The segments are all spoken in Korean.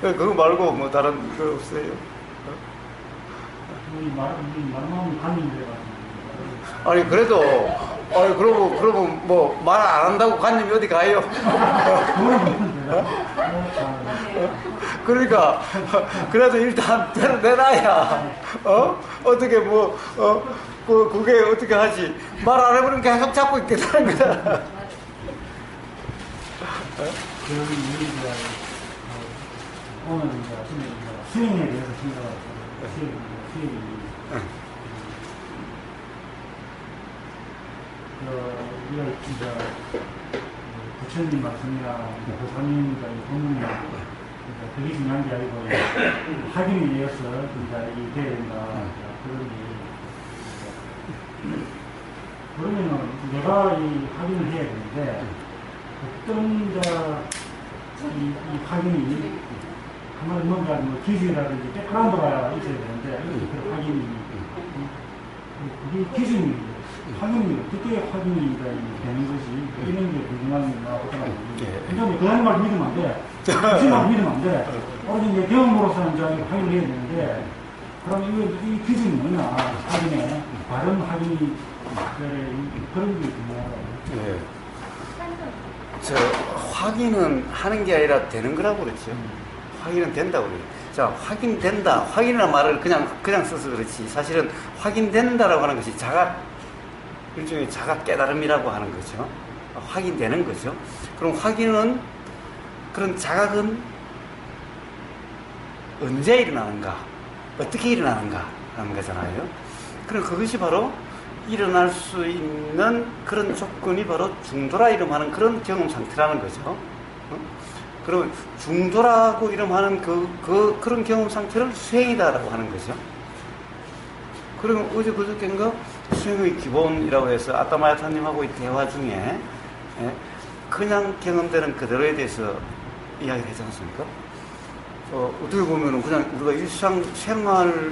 그거 말고 뭐 다른 거 없어요? 우리 말만 가는 데가 아니 그래도 아니 그러면 뭐 말 안 한다고 관님이 어디 가요? 그러니까 그래도 일단 내놔야 어떻게 그게 어떻게 하지? 말 안 해보면 계속 잡고 있겠다는 거야. 오늘 이제 아침에 수행에 대해서 생각하고 수행이 우리가 진짜 부처님 말씀이나 보사님과 본문이나 그게 중요한 게 아니고 확인에 의해서 이 돼야 된다 그런 게 그러면은 내가 이 확인을 해야 되는데 어떤 이 확인이 한마디 뭔가 뭐 기술이라든지 백그라운드가 있어야 되는데 그 확인이 그게 기준이 확인이 어떻게 확인이 되는 것이 이런 게 궁금한 거 하더라고요. 그다음에 그 하는 말 믿으면 안 돼. 그 말 믿으면 안 돼. 오로지 이제 경험으로서는 이제 확인을 해야 되는데 그럼 이 기준이 뭐냐 확인에 바른 확인이 그런 게 궁금하더라고요. 저 확인은 하는 게 아니라 되는 거라고 그랬죠. 확인은 된다고 그래요. 자, 확인된다. 확인이라는 말을 그냥 써서 그렇지. 사실은 확인된다라고 하는 것이 일종의 자각 깨달음이라고 하는 거죠. 확인되는 거죠. 그럼 확인은, 그런 자각은 언제 일어나는가? 어떻게 일어나는가? 하는 거잖아요. 그럼 그것이 바로 일어날 수 있는 그런 조건이 바로 중도라 이름하는 그런 경험 상태라는 거죠. 그러면 중도라고 이름하는 그런 경험 상태를 수행이다라고 하는 거죠. 그러면 어제 그저께인가 수행의 기본이라고 해서 아따마야타님하고의 대화 중에 그냥 경험되는 그대로에 대해서 이야기를 하지 않습니까? 어떻게 보면은 그냥 우리가 일상생활에서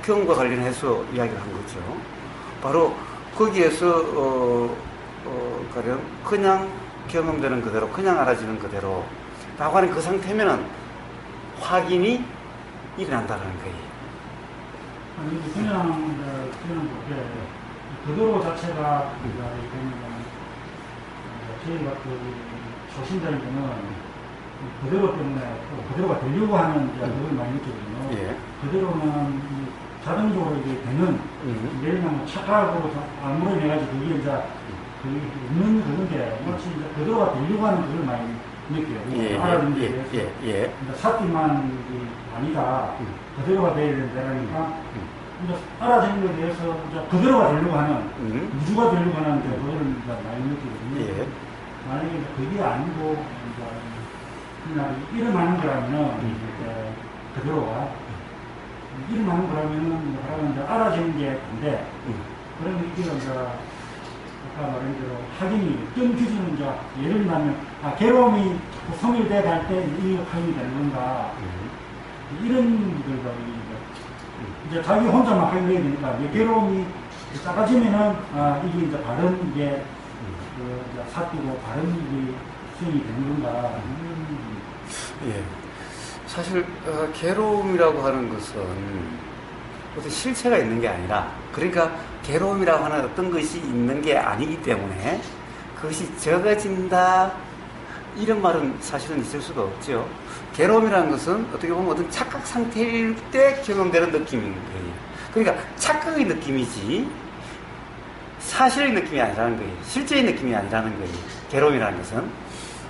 경험과 관련해서 이야기를 한 거죠. 바로 거기에서 가령 그냥 경험되는 그대로, 그냥 알아지는 그대로 라고 하는 그 상태면은 확인이 일어난다는 거예요. 아니, 그냥 그대로 자체가 저희가 초신자에게는 그대로 때문에 그대로가 되려고 하는 그걸 많이 느끼거든요. 예. 그대로는 자동적으로 이게 되는, 예를 들면 착각하고 아무런 해가지고 그게 이제 없는 그건데, 마치 이제 그대로가 되려고 하는 그걸 많이 느껴요. 알아듣는 데 대해서. 사띠만 아니다. 그대로가 돼야 된다니까. 이제 알아듣는 데 대해서 이제 그대로가 되려고 하는, 무주가 되려고 하는 그걸 이제 많이 느끼거든요. 만약에 그게 아니고, 그냥 일어나는 거라면은, 그대로가, 일어나는 거라면은, 이제 알아지는 게 반대. 그러면 이게 이제, 아까 말한 대로 확인이, 어떤 기준은 이제, 예를 들면, 괴로움이 성일돼 갈 때 이 확인이 되는 건가. 이런 것들과 이제 자기 혼자만 확인해야 되니까, 괴로움이 작아지면은, 이게 이제 바른 게, 사띠고 바른 게 수행이 되는 건가. 예. 사실, 괴로움이라고 하는 것은 어떤 실체가 있는 게 아니라, 그러니까 괴로움이라고 하는 어떤 것이 있는 게 아니기 때문에 그것이 적어진다, 이런 말은 사실은 있을 수가 없죠. 괴로움이라는 것은 어떻게 보면 어떤 착각 상태일 때 경험되는 느낌인 거예요. 그러니까 착각의 느낌이지, 사실의 느낌이 아니라는 거예요. 실제의 느낌이 아니라는 거예요. 괴로움이라는 것은.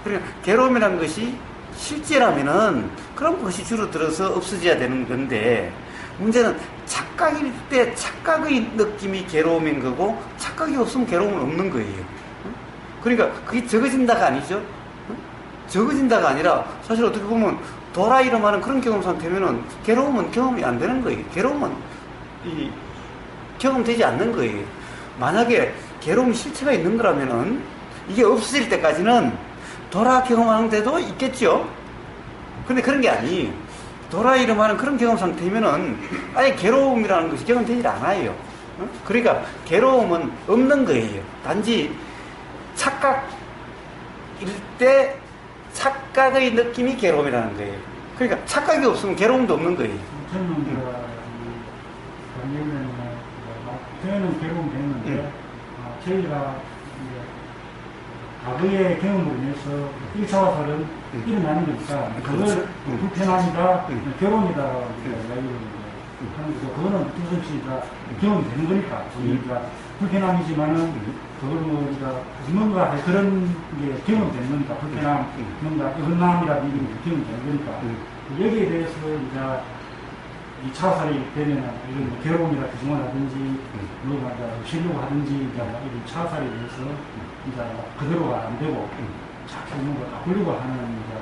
그러니까 괴로움이라는 것이 실제라면은 그럼 그것이 줄어들어서 없어져야 되는 건데, 문제는 착각일 때 착각의 느낌이 괴로움인 거고, 착각이 없으면 괴로움은 없는 거예요. 그러니까 그게 적어진다가 아니죠. 적어진다가 아니라 사실 어떻게 보면 도라 이름하는 그런 경험 상태면은 괴로움은 경험이 안 되는 거예요. 괴로움은 경험되지 않는 거예요. 만약에 괴로움이 실체가 있는 거라면은 이게 없어질 때까지는 도라 경험하는데도 있겠죠. 근데 그런 게 아니에요. 도라 이름하는 그런 경험 상태면은 아예 괴로움이라는 것이 경험되지 않아요. 그러니까 괴로움은 없는 거예요. 단지 착각일 때 착각의 느낌이 괴로움이라는 거예요. 그러니까 착각이 없으면 괴로움도 없는 거예요. 저는 저희는 괴로움 됐는데 저희가 이제 과거의 경험으로 인해서 1차 화살은 일어나는 거니까 그걸 불편함이다, 괴로움이다 이야기를 하는 거죠. 그거는 누구든지 다 경험이 되는 거니까 우리가 불편함이지만은 그걸 뭐 우리가 뭔가 그런 게 경험되는 거니까 불편함, 뭔가 혼남이라든지 이런 게 경험되는 거니까 여기에 대해서 이제 이 차살이 되면 이런 뭐 괴로움이라 규정하든지 뭐가 쉬려고 하든지 이제 이런 차살에 대해서 이제 그대로가 안 되고 자꾸 뭔가 바꾸려고 하는 이제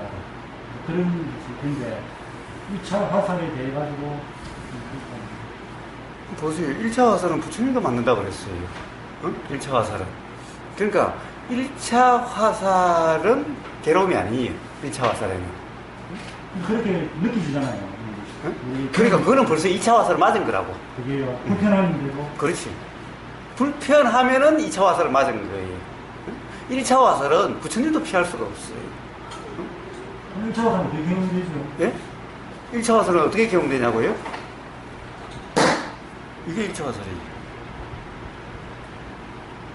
그런 것이 텐데 2차 화살에 대해 가지고 보세요. 1차 화살은 부처님도 맞는다고 그랬어요. 응? 1차 화살은. 그러니까 1차 화살은 괴로움이 아니에요. 1차 화살에는. 그렇게 느끼시잖아요. 응? 그러니까 그거는 벌써 2차 화살을 맞은 거라고. 그게요. 불편함인데도. 그렇지. 불편하면은 2차 화살을 맞은 거예요. 1차 화살은 부처님도 피할 수가 없어요. 1차 화살은 어떻게 경험되죠? 예? 1차 화살은 어떻게 경험되냐고요? 이게 1차 화살이에요.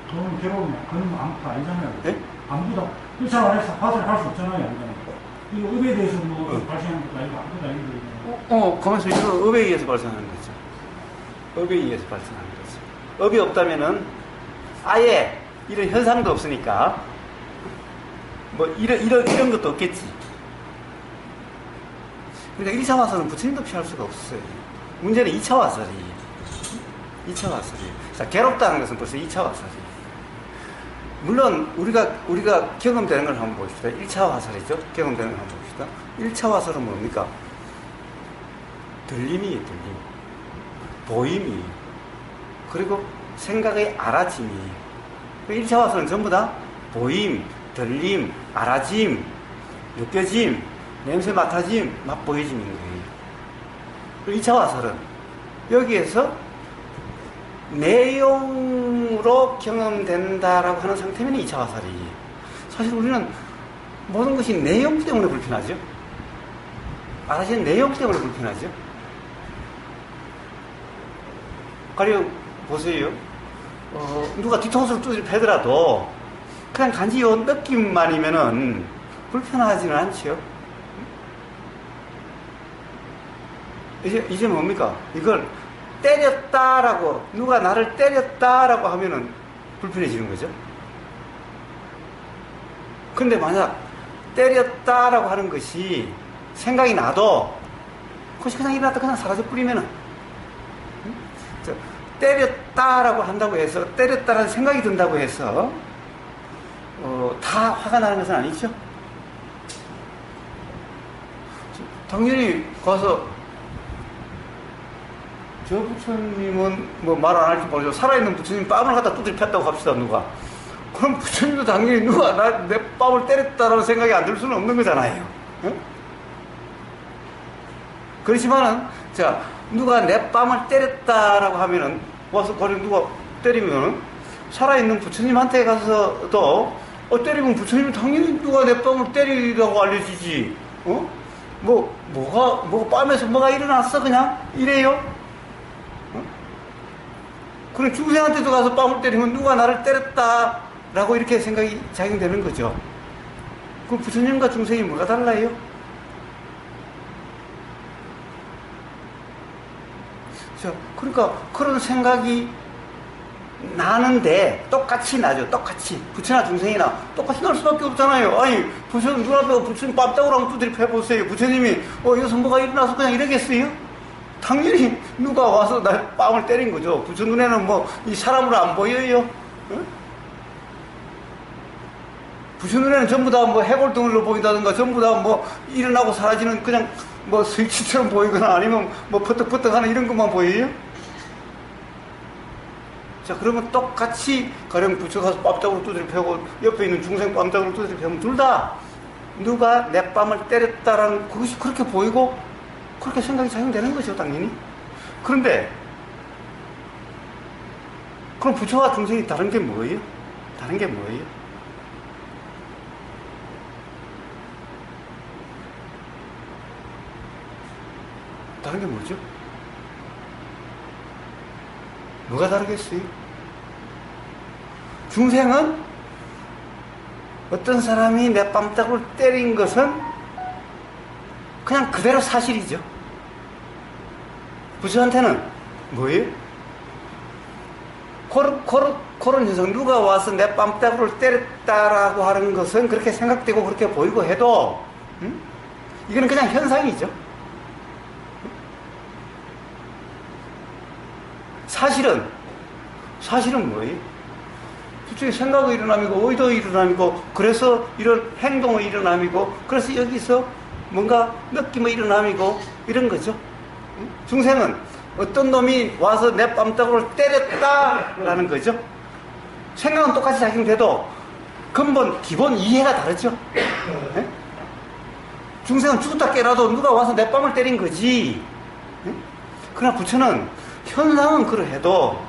그건 괴로움이야. 그건 아무것도 아니잖아요. 예? 아무것도 1차 화살 할 수 없잖아요. 아니잖아요. 이거 의배에 대해서 뭐 발생하는 것도 아니고 아무것도 아니고. 가만있어. 이거 업에 의해서 발생하는 거죠. 업에 의해서 발생하는 거죠. 업이 없다면은 아예 이런 현상도 없으니까 뭐 이런 것도 없겠지. 그러니까 1차 화살은 부처님도 피할 수가 없어요. 문제는 2차 화살이에요. 2차 화살이에요. 자, 괴롭다는 것은 벌써 2차 화살이에요. 물론 우리가 경험되는 걸 한번 봅시다. 1차 화살이죠. 경험되는 걸 한번 봅시다. 1차 화살은 뭡니까? 들림이에요. 들림. 보임이에요. 그리고 생각의 알아짐이에요. 1차 화살은 전부 다 보임, 들림, 알아짐, 느껴짐, 냄새 맡아짐, 맛보여짐인 거예요. 그리고 2차 화살은 여기에서 내용으로 경험된다라고 하는 상태면 2차 화살이에요. 사실 우리는 모든 것이 내용 때문에 불편하죠. 알아지는 내용 때문에 불편하죠. 가령 보세요. 누가 뒤통수를 두드려 패더라도 그냥 단지 요 느낌만이면은 불편하지는 않죠. 이제 뭡니까? 이걸 때렸다라고, 누가 나를 때렸다라고 하면은 불편해지는 거죠. 근데 만약 때렸다라고 하는 것이 생각이 나도 그것이 그냥 일어났다 그냥 사라져 버리면은 때렸다라고 한다고 해서 때렸다라는 생각이 든다고 해서 다 화가 나는 것은 아니죠. 당연히 가서 저 부처님은 뭐 말 안 할지 모르죠. 살아있는 부처님 뺨을 갖다 두드려 폈다고 합시다. 누가 그럼 부처님도 당연히 누가 내 뺨을 때렸다라는 생각이 안 들 수는 없는 거잖아요. 응? 그렇지만은 자 누가 내 뺨을 때렸다라고 하면은 와서 거리 누가 때리면은 살아있는 부처님한테 가서도 때리면 부처님은 당연히 누가 내 뺨을 때리라고 알려주지. 뭐가 뺨에서 뭐가 일어났어 그냥 이래요. 그럼 중생한테도 가서 뺨을 때리면 누가 나를 때렸다라고 이렇게 생각이 작용되는 거죠. 그럼 부처님과 중생이 뭐가 달라요? 자, 그러니까 그런 생각이 나는데 똑같이 나죠. 똑같이 부처나 중생이나 똑같이 날 수밖에 없잖아요. 아니 부처님 눈앞에 부처님 뺨따구로 한번 두드려 패보세요. 부처님이 여기서 뭐가 일어나서 그냥 이러겠어요? 당연히 누가 와서 날 뺨을 때린 거죠. 부처 눈에는 뭐 이 사람으로 안 보여요. 응? 부처 눈에는 전부 다 뭐 해골덩이로 보인다든가 전부 다 뭐 일어나고 사라지는 그냥 뭐 스위치처럼 보이거나 아니면 뭐 퍼뜩퍼뜩하는 이런 것만 보여요. 자 그러면 똑같이 가령 부처 가서 뺨따구로 두드려 패고 옆에 있는 중생 뺨따구로 두드려 패면 둘 다 누가 내 뺨을 때렸다라는 그것이 그렇게 보이고 그렇게 생각이 작용되는 거죠, 당연히. 그런데, 그럼 부처와 중생이 다른 게 뭐예요? 다른 게 뭐예요? 다른 게 뭐죠? 뭐가 다르겠어요? 중생은 어떤 사람이 내 뺨따구를 때린 것은 그냥 그대로 사실이죠. 부처한테는 뭐예요? 그런 현상, 누가 와서 내 뺨따구를 때렸다라고 하는 것은 그렇게 생각되고 그렇게 보이고 해도 이거는 그냥 현상이죠. 사실은 뭐예요? 부처의 생각의 일어남이고 의도의 일어남이고 그래서 이런 행동의 일어남이고 그래서 여기서 뭔가 느낌의 일어남이고 이런 거죠. 중생은 어떤 놈이 와서 내 뺨따구를 때렸다라는 거죠. 생각은 똑같이 작용돼도 근본 기본 이해가 다르죠. 네? 중생은 죽었다 깨라도 누가 와서 내 뺨을 때린 거지. 네? 그러나 부처는 현상은 그러해도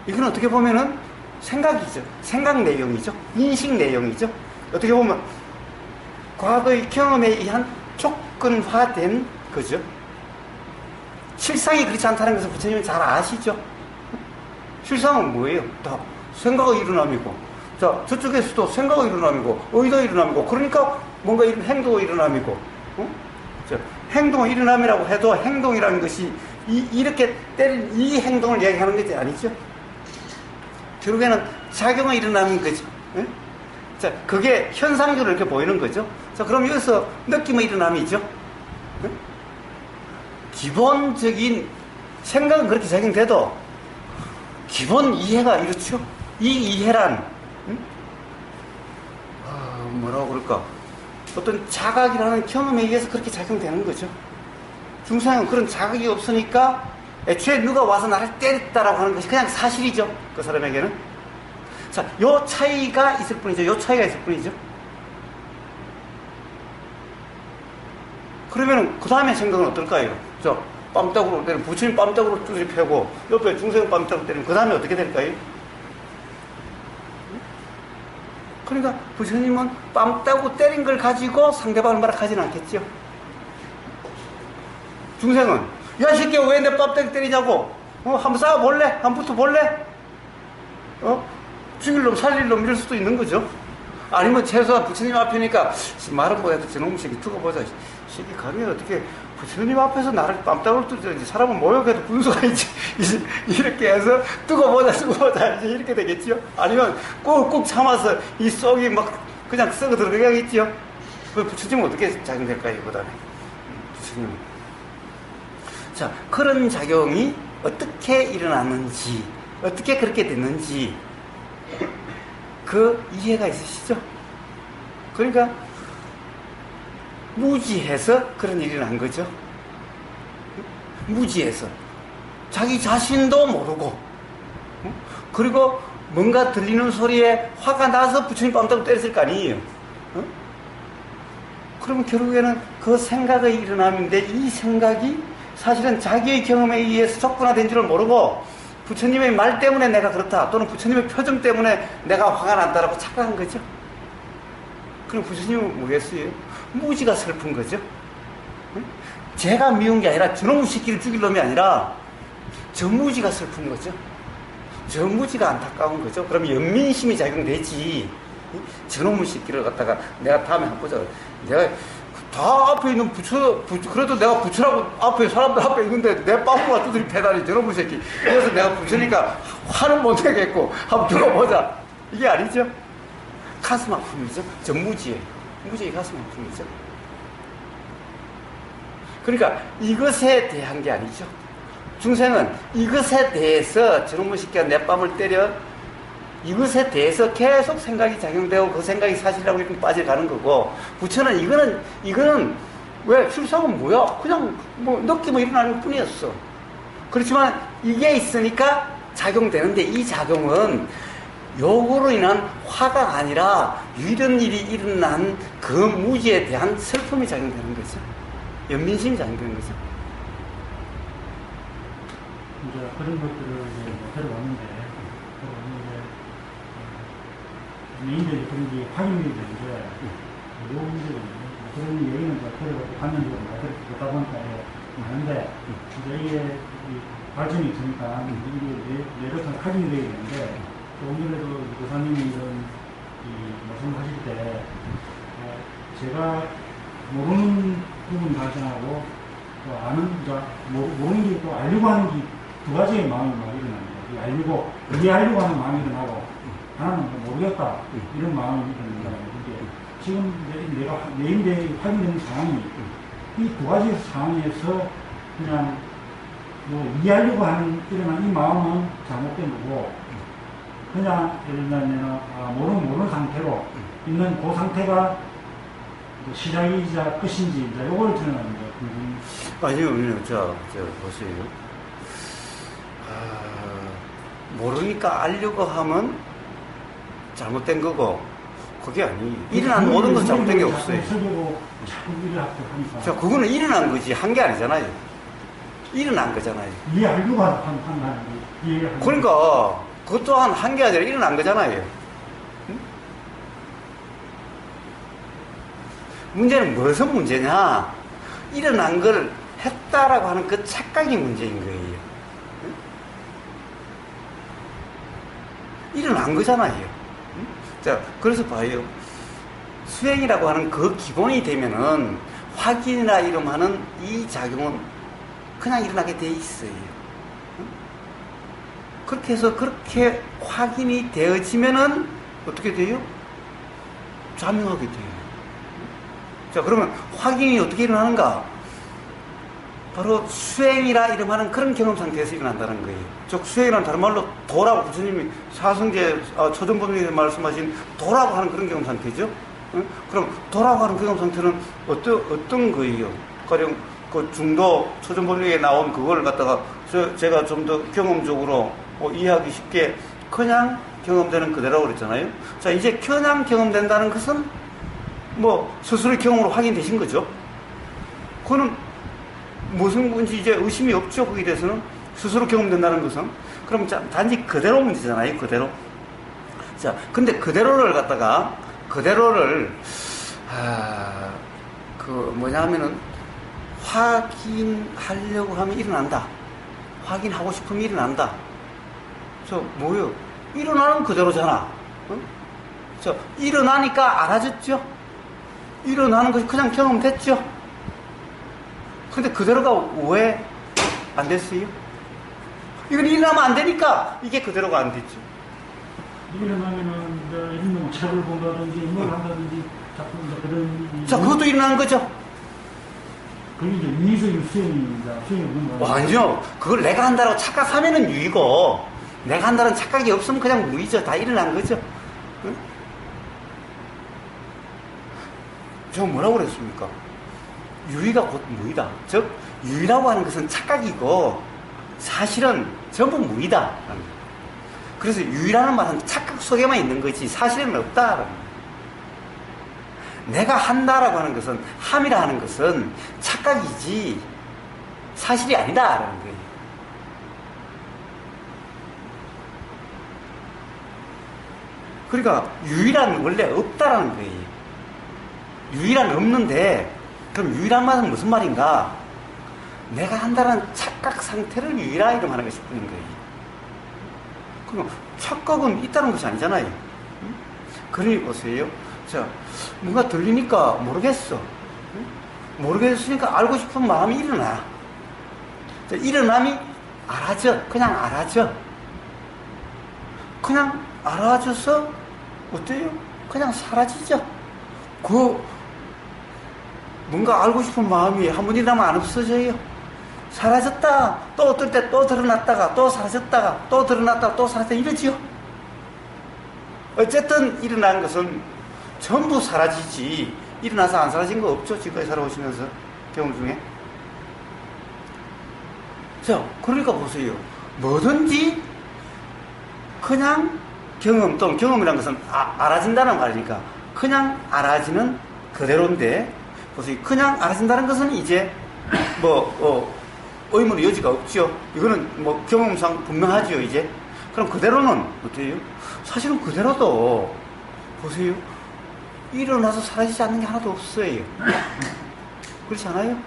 이건 어떻게 보면은 생각이죠. 생각 내용이죠. 인식 내용이죠. 어떻게 보면 과거의 경험에 의한 조건화된 거죠. 실상이 그렇지 않다는 것을 부처님은 잘 아시죠. 실상은 뭐예요? 다 생각의 일어남이고, 자, 저쪽에서도 생각의 일어남이고, 의도의 일어남이고, 그러니까 뭔가 이런 행동의 일어남이고, 자, 행동의 일어남이라고 해도 행동이라는 것이 이렇게 때린 이 행동을 얘기하는 것이 아니죠. 결국에는 작용의 일어남인 거죠. 네? 자, 그게 현상적으로 이렇게 보이는 거죠. 자, 그럼 여기서 느낌의 일어남이죠. 네? 기본적인 생각은 그렇게 작용돼도 기본 이해가 이렇죠. 이 이해란 뭐라고 그럴까, 어떤 자각이라는 경험에 의해서 그렇게 작용되는 거죠. 중생은 그런 자각이 없으니까 애초에 누가 와서 나를 때렸다라고 하는 것이 그냥 사실이죠. 그 사람에게는. 자, 요 차이가 있을 뿐이죠. 요 차이가 있을 뿐이죠. 그러면 그 다음에 생각은 어떨까요? 자, 뺨따구로 때리면 부처님 뺨따구로 두드려 패고 옆에 중생 뺨따구로 때리면 그 다음에 어떻게 될까요? 그러니까 부처님은 뺨따구 때린 걸 가지고 상대방을 말하지는 않겠죠. 중생은 야, 이 새끼야, 왜 내 뺨따구 때리냐고, 한번 싸워볼래? 한번 붙어볼래? 죽일 놈 살릴 놈 이럴 수도 있는 거죠. 아니면 최소한 부처님 앞이니까 말은 뭐해도 저놈 새끼 두고 보자. 새끼 가면 어떻게 부처님 앞에서 나를 뺨따구로 뚫든지 사람은 모욕해도 분수가 있지. 이렇게 해서 두고 보자 이제 이렇게 되겠죠. 아니면 꾹꾹 참아서 이 속이 막 그냥 썩어 들어가겠죠. 그 부처님은 어떻게 작용될까요? 이보다는 부처님은. 자, 그런 작용이 어떻게 일어나는지, 어떻게 그렇게 됐는지 그 이해가 있으시죠? 그러니까 무지해서 그런 일이 난 거죠. 무지해서 자기 자신도 모르고, 그리고 뭔가 들리는 소리에 화가 나서 부처님 뺨따구 때렸을 거 아니에요. 그러면 결국에는 그 생각의 일어남인데 이 생각이 사실은 자기의 경험에 의해서 조건화된 줄을 모르고 부처님의 말 때문에 내가 그렇다, 또는 부처님의 표정 때문에 내가 화가 난다라고 착각한 거죠. 그럼 부처님은 뭐겠어요? 무지가 슬픈 거죠. 제가 미운 게 아니라 저놈 새끼를 죽일 놈이 아니라 저 무지가 슬픈 거죠. 저 무지가 안타까운 거죠. 그럼 연민심이 작용되지. 저놈의 새끼를 갖다가 내가 다음에 한번 보자. 내가 다 앞에 있는 그래도 내가 부처라고 앞에 사람들 앞에 있는데 내 빠꾸가 두드리 패다니 저놈의 새끼. 그래서 내가 부처니까 화는 못 내겠고 한번 들어보자. 이게 아니죠. 가슴 아픔이죠. 저 무지의 가슴 아픔이죠. 그러니까 이것에 대한 게 아니죠. 중생은 이것에 대해서 저놈의 새끼가 내 뺨을 때려, 이것에 대해서 계속 생각이 작용되고 그 생각이 사실이라고 이렇게 빠져가는 거고, 부처는 이거는 왜 실상은 뭐야? 그냥 뭐 느낌이 일어나는 뿐이었어. 그렇지만 이게 있으니까 작용되는데 이 작용은 요거로 인한 화가 아니라 이런 일이 일어난 그 무지에 대한 슬픔이 작용되는 거죠. 연민심이 작용되는 거죠. 이제 그런 것들을 이제 들어왔는데, 메인들이 그런 게 확인이 되는데, 요 문제는 그런 얘기는 이제 그래도 관념적으로 듣다 보니까 하는데, 이제 이게 발전이 있으니까 이게 여러 번 확인이 되어야 되는데, 오늘에도 교사님이 이런 말씀하실 때, 제가 모르는 부분 발전하고, 또 아는, 모르는 게 또 알려고 하는 게 두 가지의 마음이 막 일어납니다. 알려고, 이해하려고 하는 마음이 일어나고, 하나는 모르겠다, 이런 마음이 일어납니다. 지금 내인데 확인되는 상황이 이 두 가지 상황에서 그냥 이해하려고 하는 일어난 이 마음은 잘못된 거고, 그냥 예를 들면 모르는 상태로 있는 그 상태가 시작이자 끝인지 이제 요걸 저는 아니요, 저 보세요. 모르니까 알려고 하면 잘못된 거고, 그게 아니. 일어난 모든 건 잘못된 게 없어요. 자, 그거는 일어난 거지, 한 게 아니잖아요. 일어난 거잖아요. 이해하려고 하는 거. 그러니까, 그것 또한 한 게 아니라 일어난 거잖아요. 응? 문제는 무슨 문제냐? 일어난 걸 했다라고 하는 그 착각이 문제인 거예요. 응? 일어난 거잖아요. 응? 자, 그래서 봐요. 수행이라고 하는 그 기본이 되면은 확인이라 이름하는 이 작용은 그냥 일어나게 돼 있어요. 응? 그렇게 해서 그렇게 확인이 되어지면은 어떻게 돼요? 자명하게 돼요. 자, 그러면 확인이 어떻게 일어나는가? 바로 수행이라 이름하는 그런 경험 상태에서 일어난다는 거예요. 즉, 수행이란 다른 말로 도라고 부처님이 사성제 초전본능에서 말씀하신 도라고 하는 그런 경험 상태죠. 응? 그럼 도라고 하는 경험 상태는 어떤 거예요? 가령 그 중도 초전본능에 나온 그걸 갖다가 제가 좀 더 경험적으로 이해하기 쉽게 그냥 경험되는 그대라고 그랬잖아요. 자, 이제 그냥 경험된다는 것은 스스로의 경험으로 확인되신 거죠. 그거는 무슨 건지 이제 의심이 없죠. 거기에 대해서는 스스로 경험된다는 것은. 그럼 단지 그대로 문제잖아요. 그대로. 자, 근데 그대로를 뭐냐면은 확인하려고 하면 일어난다. 확인하고 싶으면 일어난다. 뭐요? 일어나는 그대로잖아. 응? 일어나니까 알아졌죠? 일어나는 것이 그냥 경험됐죠? 근데 그대로가 왜 안 됐어요? 이건 일어나면 안 되니까 이게 그대로가 안 됐죠. 일어나면은 책을 본다든지 뭘 한다든지 자꾸 그런. 자, 그것도 일어나는 거죠. 그게 이제 유의적인 수행이 없는 거예요. 아니요. 그걸 내가 한다고 착각하면은 유의고, 내가 한다는 착각이 없으면 그냥 무의죠. 다 일어난 거죠. 응? 제가 뭐라고 그랬습니까? 유의가 곧 무의다. 즉, 유의라고 하는 것은 착각이고, 사실은 전부 무의다. 그래서 유의라는 말은 착각 속에만 있는 거지, 사실은 없다. 내가 한다라고 하는 것은, 함이라 하는 것은 착각이지, 사실이 아니다라는 거예요. 그러니까, 유의란 원래 없다라는 거예요. 유의란 없는데, 그럼 유의란 말은 무슨 말인가? 내가 한다는 착각 상태를 유의라 이름하는 것이 뿐인 거예요. 그럼 착각은 있다는 것이 아니잖아요. 응? 그러니 보세요. 자, 뭔가 들리니까 모르겠어. 응? 모르겠으니까 알고 싶은 마음이 일어나. 자, 일어남이 알아져. 그냥 알아져. 그냥 알아져서 어때요? 그냥 사라지죠. 뭔가 알고 싶은 마음이 한 번 일어나면 안 없어져요. 사라졌다. 또 어떨 때 또 드러났다가 또 사라졌다가 또 드러났다가 또 사라졌다 이러지요. 어쨌든 일어난 것은 전부 사라지지 일어나서 안 사라진 거 없죠. 지금까지 살아오시면서 경험 중에. 자, 그러니까 보세요. 뭐든지 그냥 경험 또는 경험이라는 것은 알아진다는 말이니까 그냥 알아지는 그대로인데 보세요. 그냥 알아진다는 것은 이제 의문의 여지가 없죠. 이거는 경험상 분명하죠, 이제. 그럼 그대로는 어때요? 사실은 그대로도, 보세요. 일어나서 사라지지 않는 게 하나도 없어요. 그렇지 않아요?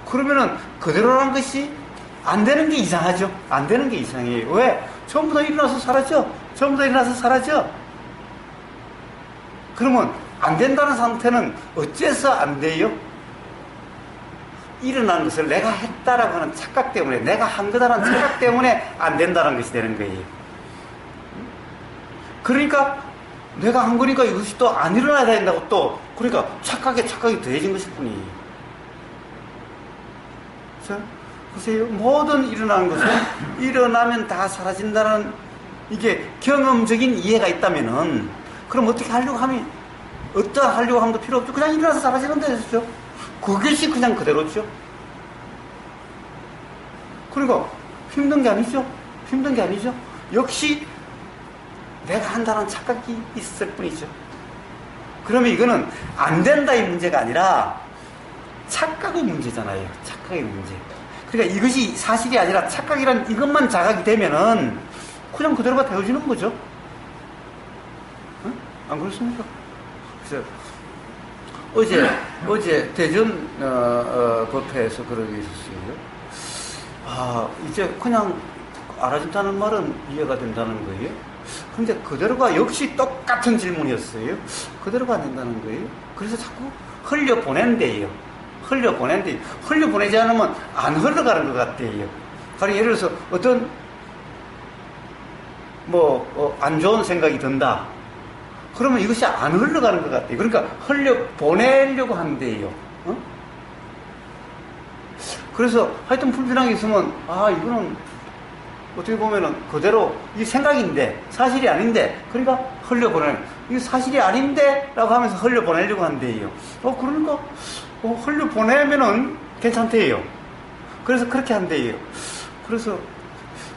그러면은 그대로라는 것이 안 되는 게 이상하죠. 안 되는 게 이상해요. 왜? 전부 다 일어나서 사라져. 전부 다 일어나서 사라져. 그러면 안 된다는 상태는 어째서 안 돼요? 일어나는 것을 내가 했다라고 하는 착각 때문에, 내가 한 거다라는 착각 때문에 안 된다는 것이 되는 거예요. 그러니까 내가 한 거니까 이것이 또 안 일어나야 된다고 또, 그러니까 착각에 착각이 더해진 것일 뿐이에요. 자, 보세요. 모든 일어나는 것은 일어나면 다 사라진다는 이게 경험적인 이해가 있다면은, 그럼 어떻게 하려고 하면, 어떠 하려고 함도 필요 없죠. 그냥 일어나서 사라지는 데였죠. 그것이 그냥 그대로죠. 그러니까 힘든 게 아니죠. 힘든 게 아니죠. 역시 내가 한다는 착각이 있을 뿐이죠. 그러면 이거는 안 된다의 문제가 아니라 착각의 문제잖아요. 착각의 문제. 그러니까 이것이 사실이 아니라 착각이란 이것만 자각이 되면은 그냥 그대로가 되어지는 거죠. 응? 안 그렇습니까? 그래서 어제 대전 법회에서 그런 게 있었어요. 아, 이제 그냥 알아준다는 말은 이해가 된다는 거예요. 근데 그대로가 역시 똑같은 질문이었어요. 그대로가 안 된다는 거예요. 그래서 자꾸 흘려보낸대요. 흘려보내지 않으면 안 흘러가는 것 같대요. 가령 예를 들어서 어떤 안 좋은 생각이 든다. 그러면 이것이 안 흘러가는 것 같아요. 그러니까 흘려보내려고 한대요. 어? 그래서 하여튼 불편한 게 있으면, 이거는 어떻게 보면은 그대로 이 생각인데, 사실이 아닌데, 그러니까 흘려보내는, 이게 사실이 아닌데? 라고 하면서 흘려보내려고 한대요. 그러니까, 흘려보내면은 괜찮대요. 그래서 그렇게 한대요. 그래서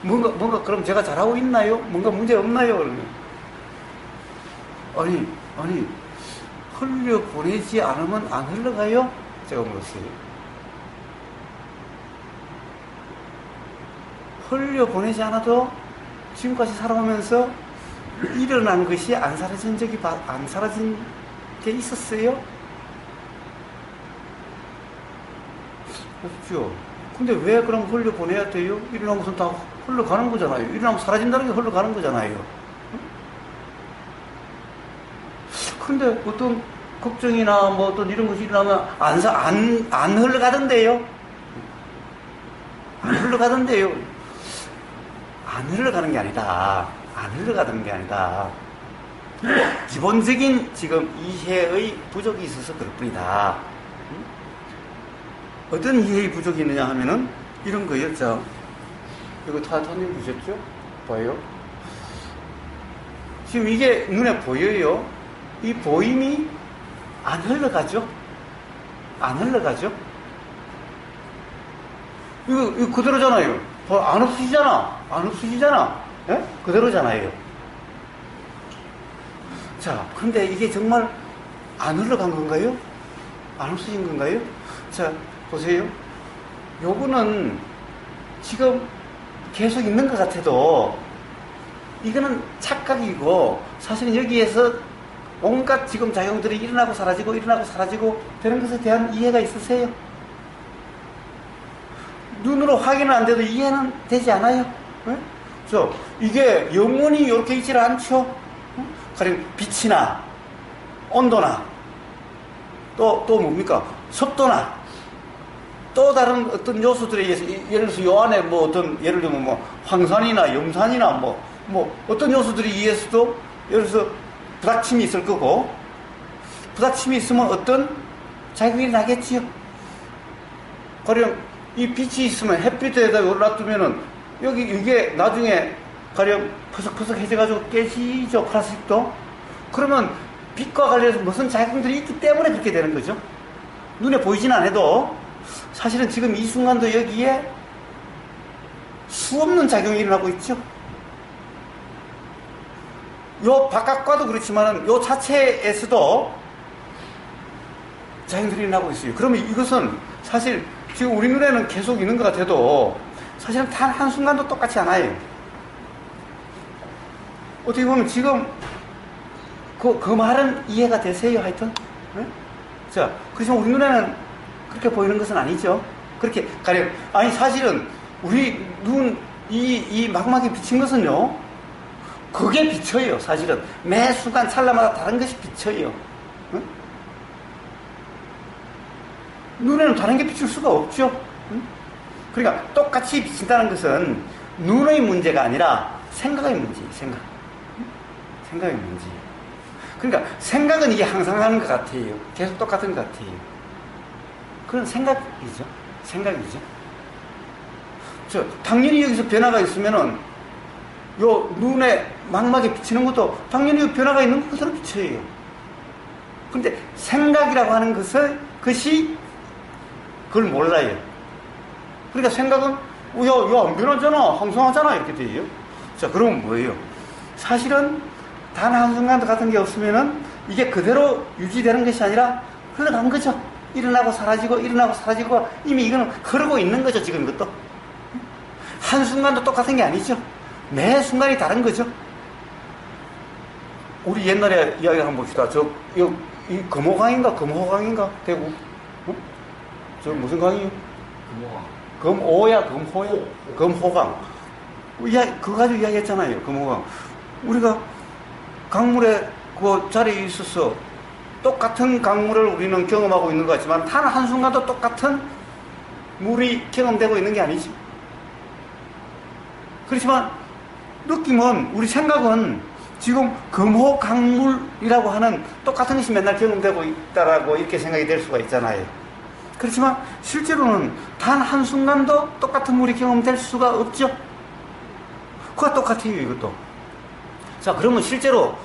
뭔가 그럼 제가 잘하고 있나요? 뭔가 문제 없나요? 그러면. 아니, 흘려보내지 않으면 안 흘러가요? 제가 물었어요. 흘려보내지 않아도 지금까지 살아오면서 일어난 것이 안 사라진 게 있었어요? 없죠. 근데 왜 그럼 흘려보내야 돼요? 일어난 것은 다 흘러가는 거잖아요. 일어나면 사라진다는 게 흘러가는 거잖아요. 근데 어떤 걱정이나 어떤 이런 것이 일어나면 안 흘러가던데요? 안 흘러가던데요? 안 흘러가는 게 아니다. 안 흘러가는 게 아니다. 기본적인 지금 이해의 부족이 있어서 그럴 뿐이다. 어떤 이해의 부족이 있느냐 하면은 이런 거예요. 자, 이거 타님 보셨죠? 봐요. 지금 이게 눈에 보여요. 이 보임이 안 흘러가죠? 안 흘러가죠? 이거 그대로잖아요. 안 없어지잖아. 예? 그대로잖아요. 자, 근데 이게 정말 안 흘러간 건가요? 안 없어진 건가요? 자, 보세요. 요거는 지금 계속 있는 것 같아도 이거는 착각이고 사실은 여기에서 온갖 지금 작용들이 일어나고 사라지고 되는 것에 대한 이해가 있으세요? 눈으로 확인은 안 돼도 이해는 되지 않아요? 네? 이게 영원히 이렇게 있지를 않죠? 가령 빛이나 온도나 또 뭡니까? 습도나 또 다른 어떤 요소들에 의해서 예를 들어서 요 안에 예를 들면 황산이나 염산이나 어떤 요소들에 의해서도 예를 들어서 부닥침이 있을 거고, 부닥침이 있으면 어떤 작용이 나겠지요? 가령 이 빛이 있으면 햇빛에다 올라두면은 이게 나중에 가령 퍼석퍼석해져가지고 깨지죠, 플라스틱도. 그러면 빛과 관련해서 무슨 작용들이 있기 때문에 그렇게 되는 거죠. 눈에 보이진 않아도 사실은 지금 이 순간도 여기에 수없는 작용이 일어나고 있죠. 요 바깥과도 그렇지만은 요 자체에서도 작용들이 일어나고 있어요. 그러면 이것은 사실 지금 우리 눈에는 계속 있는 것 같아도 사실은 단 한순간도 똑같지 않아요. 어떻게 보면 지금 그 말은 이해가 되세요, 하여튼? 네? 자, 그렇지만 우리 눈에는 그렇게 보이는 것은 아니죠. 그렇게 가령, 아니, 사실은 우리 이 망막에 비친 것은요, 그게 비쳐요, 사실은. 매 순간 찰나마다 다른 것이 비쳐요. 응? 눈에는 다른 게 비칠 수가 없죠. 응? 그러니까 똑같이 비친다는 것은 눈의 문제가 아니라 생각의 문제예요, 생각. 응? 생각의 문제예요. 그러니까 생각은 이게 항상 하는 것 같아요. 계속 똑같은 것 같아요. 그건 생각이죠. 생각이죠. 당연히 여기서 변화가 있으면은 요 눈에 망막에 비치는 것도 당연히 변화가 있는 것 그대로 비쳐요. 그런데 생각이라고 하는 것이 그걸 몰라요. 그러니까 생각은 야, 안 변하잖아, 항상하잖아 이렇게 돼요. 자, 그러면 뭐예요? 사실은 단 한순간도 같은 게 없으면은 이게 그대로 유지되는 것이 아니라 흘러간 거죠. 일어나고 사라지고 일어나고 사라지고 이미 이거는 흐르고 있는 거죠, 지금 이것도. 한순간도 똑같은 게 아니죠. 매 순간이 다른 거죠. 우리 옛날에 이야기 한번 봅시다. 이 금호강인가? 대구? 어? 저 무슨 강이요? 금호야, 금호야? 금호강. 그거 가지고 이야기했잖아요, 금호강. 우리가 강물에 그 자리에 있어서 똑같은 강물을 우리는 경험하고 있는 것 같지만 단 한순간도 똑같은 물이 경험되고 있는 게 아니지. 그렇지만 느낌은, 우리 생각은 지금 금호 강물이라고 하는 똑같은 것이 맨날 경험되고 있다라고 이렇게 생각이 될 수가 있잖아요. 그렇지만 실제로는 단 한순간도 똑같은 물이 경험될 수가 없죠. 그거 똑같아요, 이것도. 자, 그러면 실제로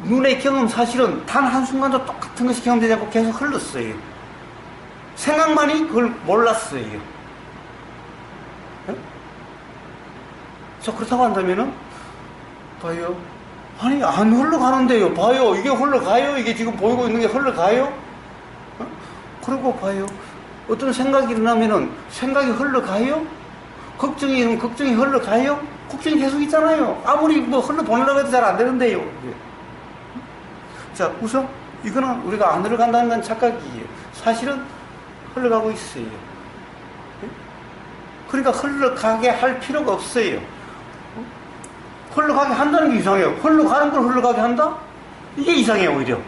눈의 경험 사실은 단 한순간도 똑같은 것이 경험되지 않고 계속 흘렀어요. 생각만이 그걸 몰랐어요. 네? 자, 그렇다고 한다면은, 봐요. 아니, 안 흘러가는데요. 봐요. 이게 흘러가요. 이게 지금 보이고 있는 게 흘러가요. 어? 그리고 봐요. 어떤 생각이 일어나면은 생각이 흘러가요? 걱정이 일어나면 걱정이 흘러가요? 걱정이 계속 있잖아요. 아무리 뭐 흘러보내려고 해도 잘 안 되는데요. 자, 우선 이거는 우리가 안 흘러간다는 건 착각이에요. 사실은 흘러가고 있어요. 그러니까 흘러가게 할 필요가 없어요. 흘러가게 한다는 게 이상해요. 흘러가는 걸 흘러가게 한다? 이게 이상해요, 오히려.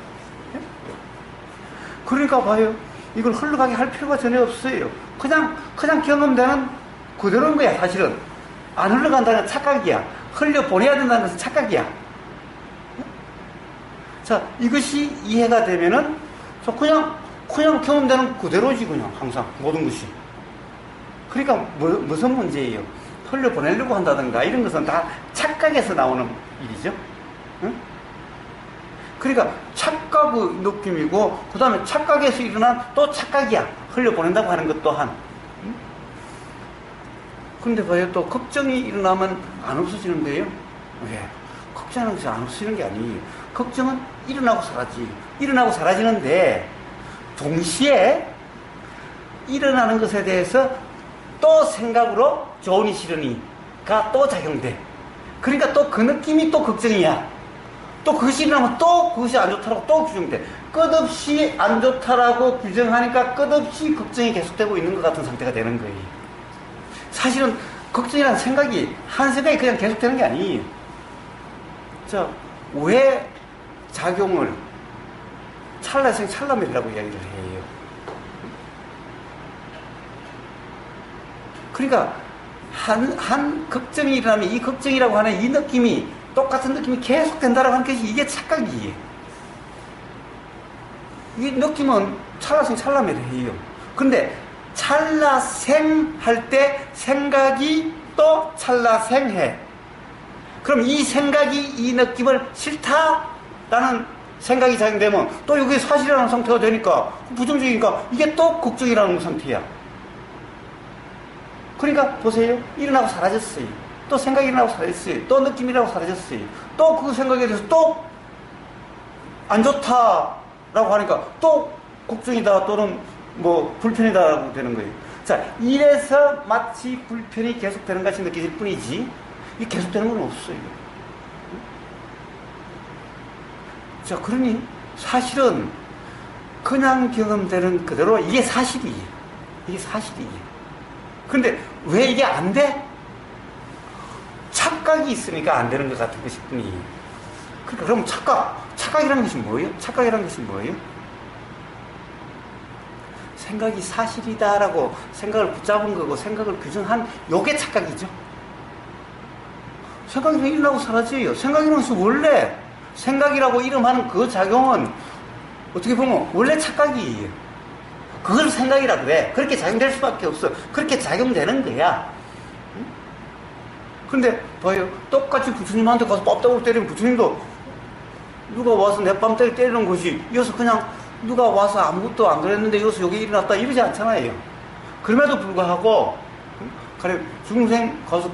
그러니까 봐요. 이걸 흘러가게 할 필요가 전혀 없어요. 그냥 경험되는 그대로인 거야, 사실은. 안 흘러간다는 건 착각이야. 흘려보내야 된다는 것은 착각이야. 자, 이것이 이해가 되면은, 그냥 경험되는 그대로지, 그냥, 항상, 모든 것이. 그러니까, 무슨 문제예요? 흘려보내려고 한다든가, 이런 것은 다 착각에서 나오는 일이죠. 응? 그러니까, 착각의 느낌이고, 그 다음에 착각에서 일어난 또 착각이야. 흘려보낸다고 하는 것 또한. 응? 그런데 봐요, 또 걱정이 일어나면 안 없어지는데요? 왜? 걱정하는 것이 안 없어지는 게 아니에요. 걱정은 일어나고 사라지는데 동시에 일어나는 것에 대해서 또 생각으로 좋으니 싫으니가 또 작용돼. 그러니까 또 그 느낌이 또 걱정이야. 또 그것이 일어나면 또 그것이 안 좋다라고 또 규정돼. 끝없이 안 좋다라고 규정하니까 끝없이 걱정이 계속되고 있는 것 같은 상태가 되는 거예요. 사실은 걱정이라는 생각이 한 생각이 그냥 계속되는 게 아니에요. 자, 왜 작용을 찰나생 찰나멸이라고 이야기를 해요. 그러니까 한 걱정이 일어나면 이 걱정이라고 하는 이 느낌이 똑같은 느낌이 계속 된다라고 하는 것이 이게 착각이에요. 이 느낌은 찰나생 찰나멸이에요. 그런데 찰나생 할 때 생각이 또 찰나생해. 그럼 이 생각이 이 느낌을 싫다라는 생각이 작용되면 또 이게 사실이라는 상태가 되니까 부정적이니까 이게 또 걱정이라는 상태야. 그러니까 보세요. 일어나고 사라졌어요. 또 생각이 일어나고 사라졌어요. 또 느낌이라고 사라졌어요. 또 그 생각에 대해서 또 안 좋다라고 하니까 또 걱정이다 또는 뭐 불편이다라고 되는 거예요. 자, 이래서 마치 불편이 계속되는 같이 느껴질 뿐이지 이게 계속되는 건 없어요. 자, 그러니 사실은 그냥 경험되는 그대로 이게 사실이에요. 이게 사실이에요. 근데 왜 이게 안 돼? 착각이 있으니까 안 되는 것 같은 것일 뿐이에요. 그러니까 그럼 착각이라는 것이 뭐예요? 착각이라는 것이 뭐예요? 생각이 사실이다라고 생각을 붙잡은 거고 생각을 규정한 요게 착각이죠. 생각이 일어나고 사라져요. 생각이라는 것이 원래 생각이라고 이름하는 그 작용은 어떻게 보면 원래 착각이에요. 그걸 생각이라 그래. 그렇게 작용될 수밖에 없어. 그렇게 작용되는 거야. 근데 봐요. 똑같이 부처님한테 가서 뺨따구로 때리면 부처님도 누가 와서 내 뺨따구로 때리는 것이 이어서 그냥 누가 와서 아무것도 안 그랬는데 이어서 여기 일어났다 이러지 않잖아요. 그럼에도 불구하고 그래 중생 가서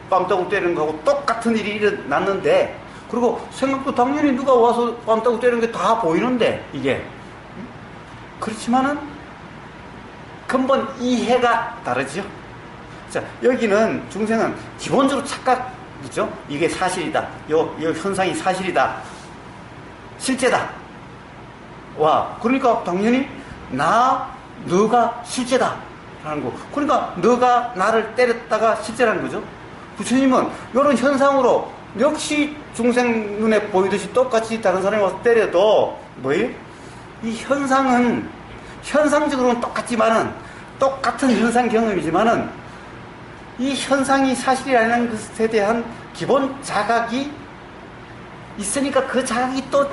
뺨따구로 때리는 거하고 똑같은 일이 일어났는데 그리고 생각도 당연히 누가 와서 뺨따구로 때리는 게 다 보이는데 이게 그렇지만은 근본 이해가 다르죠. 자, 여기는 중생은 기본적으로 착각이죠. 이게 사실이다. 요 현상이 사실이다. 실제다. 와, 그러니까 당연히 너가 실제다. 라는 거. 그러니까 너가 나를 때렸다가 실제라는 거죠. 부처님은 이런 현상으로 역시 중생 눈에 보이듯이 똑같이 다른 사람이 와서 때려도 뭐예요? 이 현상은 현상적으로는 똑같지만은 똑같은 현상 경험이지만은 이 현상이 사실이라는 것에 대한 기본 자각이 있으니까 그 자각이 또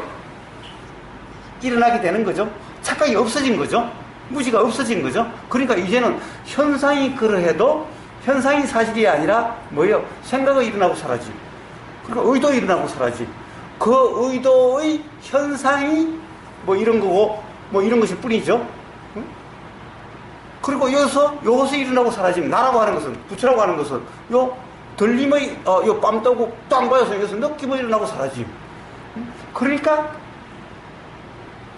일어나게 되는 거죠. 착각이 없어진 거죠. 무지가 없어진 거죠. 그러니까 이제는 현상이 그러해도 현상이 사실이 아니라 뭐예요? 생각이 일어나고 사라지. 그러니까 의도 일어나고 사라지. 그 의도의 현상이 뭐 이런 거고 뭐 이런 것일 뿐이죠. 응? 그리고 여기서 일어나고 사라짐. 나라고 하는 것은, 부처라고 하는 것은 요 들림의 요 뺨따고 땅 봐서 여기서 느낌이 일어나고 사라짐. 응? 그러니까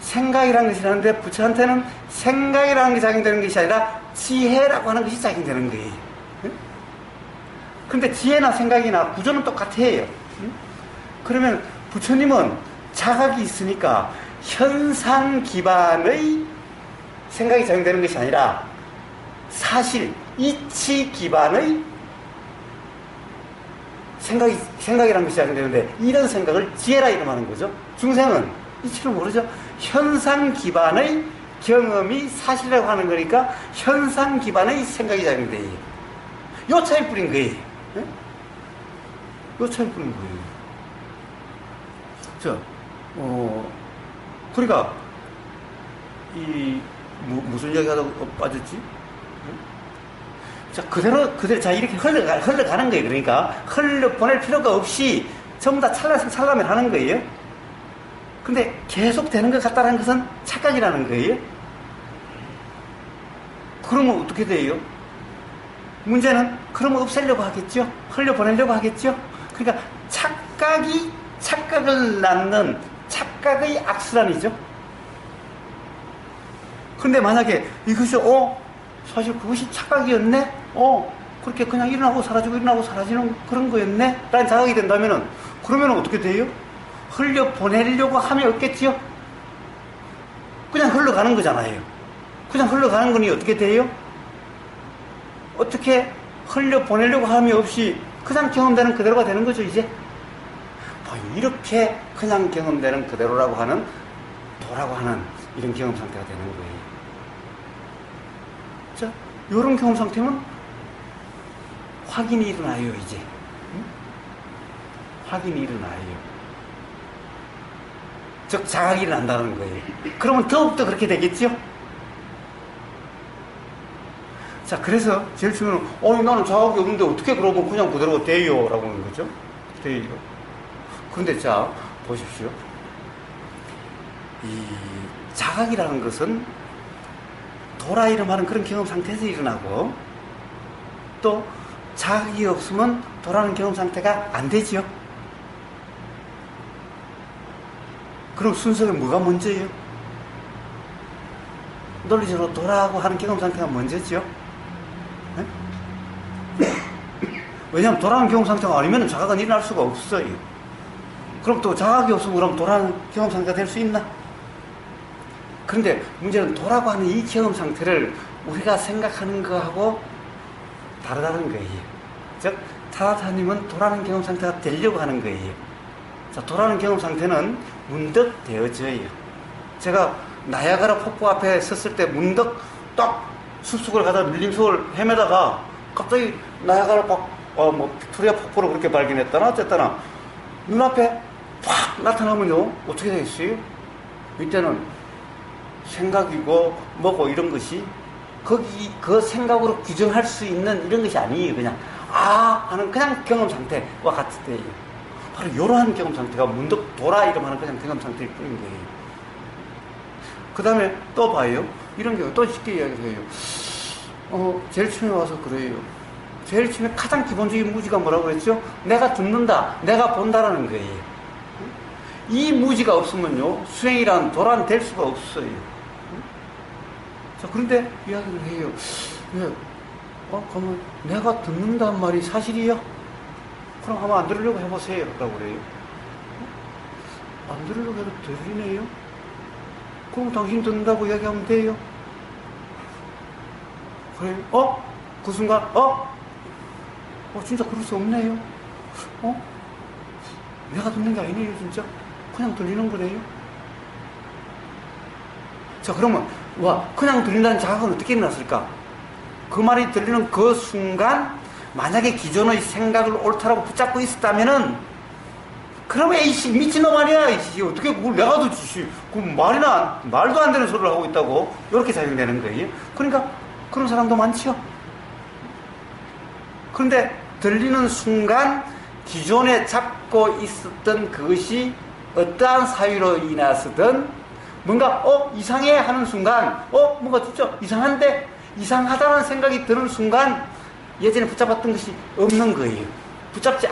생각이라는 것이 있는데 부처한테는 생각이라는 게 작용되는 것이 아니라 지혜라고 하는 것이 작용되는 거예요. 그런데 지혜나 생각이나 구조는 똑같아요. 그러면 부처님은 자각이 있으니까 현상 기반의 생각이 작용되는 것이 아니라 사실, 이치 기반의 생각이라는 것이 작용되는데 이런 생각을 지혜라 이름하는 거죠. 중생은 이치를 모르죠. 현상 기반의 경험이 사실이라고 하는 거니까 현상 기반의 생각이 작용돼요. 요 차이 뿌린 거예요. 요 차이 뿌린 거예요. 자, 그러니까 무슨 이야기 하다가 빠졌지? 자, 그대로 자 이렇게 흘러가는 거예요. 그러니까 흘려보낼 필요가 없이 전부 다 찰나면 하는 거예요. 근데 계속 되는 것 같다는 것은 착각이라는 거예요. 그러면 어떻게 돼요? 문제는 그러면 없애려고 하겠죠? 흘려보내려고 하겠죠? 그러니까 착각을 낳는 착각의 악순환이죠. 그런데 만약에 이것이 사실 그것이 착각이었네? 그렇게 그냥 일어나고 사라지고 일어나고 사라지는 그런 거였네? 라는 자각이 된다면은 그러면 어떻게 돼요? 흘려보내려고 하면 없겠지요? 그냥 흘러가는 거잖아요. 그냥 흘러가는 거니 어떻게 돼요? 어떻게 흘려보내려고 함이 없이 그냥 경험되는 그대로가 되는 거죠, 이제. 이렇게 그냥 경험되는 그대로라고 하는, 도라고 하는 이런 경험 상태가 되는 거예요. 자, 이런 경험 상태면 확인이 일어나요, 이제. 확인이 일어나요. 즉, 자각이 일어난다는 거예요. 그러면 더욱더 그렇게 되겠죠? 자, 그래서 제일 중요한 나는 자각이 없는데 어떻게 그러면 그냥 그대로 돼요? 라고 하는 거죠. 돼요. 그런데 자, 보십시오. 이 자각이라는 것은 도라 이름하는 그런 경험 상태에서 일어나고 또 자각이 없으면 도라는 경험 상태가 안 되지요. 그럼 순서가 뭐가 먼저예요? 논리적으로 도라고 하는 경험 상태가 먼저죠. 왜냐하면 도라는 경험 상태가 아니면 자각은 일어날 수가 없어요. 그럼 또 자각이 없으면 그럼 도라는 경험 상태가 될 수 있나? 그런데 문제는 도라고 하는 이 경험 상태를 우리가 생각하는 거하고 다르다는 거예요. 즉, 타다타님은 도라는 경험 상태가 되려고 하는 거예요. 자, 도라는 경험 상태는 문득 되어져요. 제가 나야가라 폭포 앞에 섰을 때 문득 딱 숲속을 가다 밀림속을 헤매다가 갑자기 나야가라 빅토리아 폭포를 그렇게 발견했다나 어쨌다나 눈앞에 팍 나타나면요 어떻게 되겠어요? 이때는 생각이고 뭐고 이런 것이 거기 그 생각으로 규정할 수 있는 이런 것이 아니에요. 그냥 하는 그냥 경험 상태와 같을 때예요. 바로 이러한 경험 상태가 문득 도라 이름하는 그냥 경험 상태일 뿐인 거예요. 그 다음에 또 봐요. 이런 경우 또 쉽게 이야기해요. 제일 처음에 와서 그래요. 제일 처음에 가장 기본적인 무지가 뭐라고 그랬죠? 내가 듣는다, 내가 본다라는 거예요. 이 무지가 없으면요 수행이란 도란 될 수가 없어요. 자, 그런데 이야기를 해요. 왜? 그러면 내가 듣는다는 말이 사실이요? 그럼 한번 안 들으려고 해보세요. 라고 그래요. 안 들으려고 해도 들리네요? 그럼 당신 듣는다고 이야기하면 돼요? 그래요? 그 순간, 진짜 그럴 수 없네요? 내가 듣는 게 아니네요, 진짜? 그냥 들리는 거네요? 자, 그러면, 그냥 들린다는 자각은 어떻게 일어났을까? 그 말이 들리는 그 순간, 만약에 기존의 생각을 옳다라고 붙잡고 있었다면은, 그러면 이씨 미친놈 아니야, 이씨. 어떻게 그걸 내가 듣지? 그 말도 안 되는 소리를 하고 있다고. 이렇게 작용되는 거예요. 그러니까, 그런 사람도 많죠. 그런데, 들리는 순간, 기존에 잡고 있었던 그것이 어떠한 사유로 인해서든, 뭔가, 이상해 하는 순간, 뭔가 진짜 이상한데, 이상하다는 생각이 드는 순간, 예전에 붙잡았던 것이 없는 거예요. 붙잡지,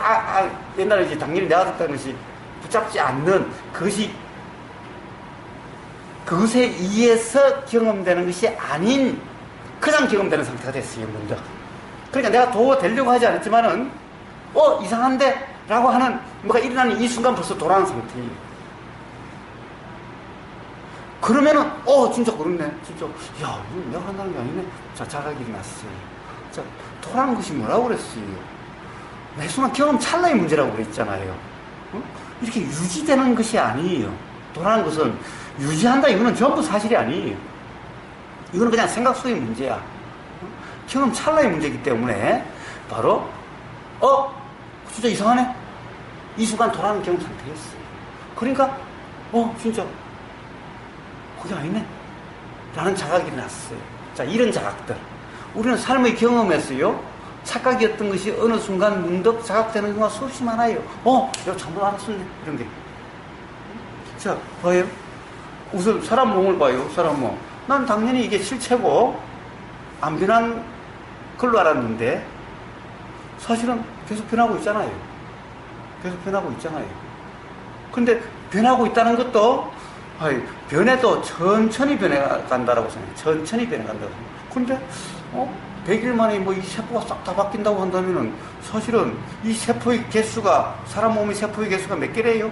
옛날에 이제 당연히 내가 듣다는 것이 붙잡지 않는 그것에 의해서 경험되는 것이 아닌, 그냥 경험되는 상태가 됐어요, 먼저. 그러니까 내가 되려고 하지 않았지만은, 이상한데? 라고 하는, 뭐가 일어나는 이 순간 벌써 돌아오는 상태예요. 그러면은, 진짜 그렇네. 진짜, 이거 내가 한다는 게 아니네. 자, 자각이 일어났어요. 자, 돌아오는 것이 뭐라고 그랬어요? 매 순간 경험 찰나의 문제라고 그랬잖아요. 이렇게 유지되는 것이 아니에요. 돌아오는 것은 유지한다, 이거는 전부 사실이 아니에요. 이거는 그냥 생각 속의 문제야. 경험 찰나의 문제이기 때문에, 바로, 진짜 이상하네? 이 순간 돌아오는 경험 상태였어요. 그러니까, 진짜, 그게 아니네? 라는 자각이 일어났어요. 자, 이런 자각들. 우리는 삶의 경험에서요, 착각이었던 것이 어느 순간 문득 자각되는 경우가 수없이 많아요. 내가 잘못 알았었네. 이런 게. 자, 봐요. 우선 사람 몸을 봐요. 사람 몸. 난 당연히 이게 실체고, 안 변한 걸로 알았는데, 사실은 계속 변하고 있잖아요. 계속 변하고 있잖아요. 근데 변하고 있다는 것도, 변해도 천천히 변해간다라고 생각해요. 천천히 변해간다고 생각해요. 근데, 100일 만에 이 세포가 싹 다 바뀐다고 한다면은, 사실은 이 세포의 개수가, 사람 몸의 세포의 개수가 몇 개래요?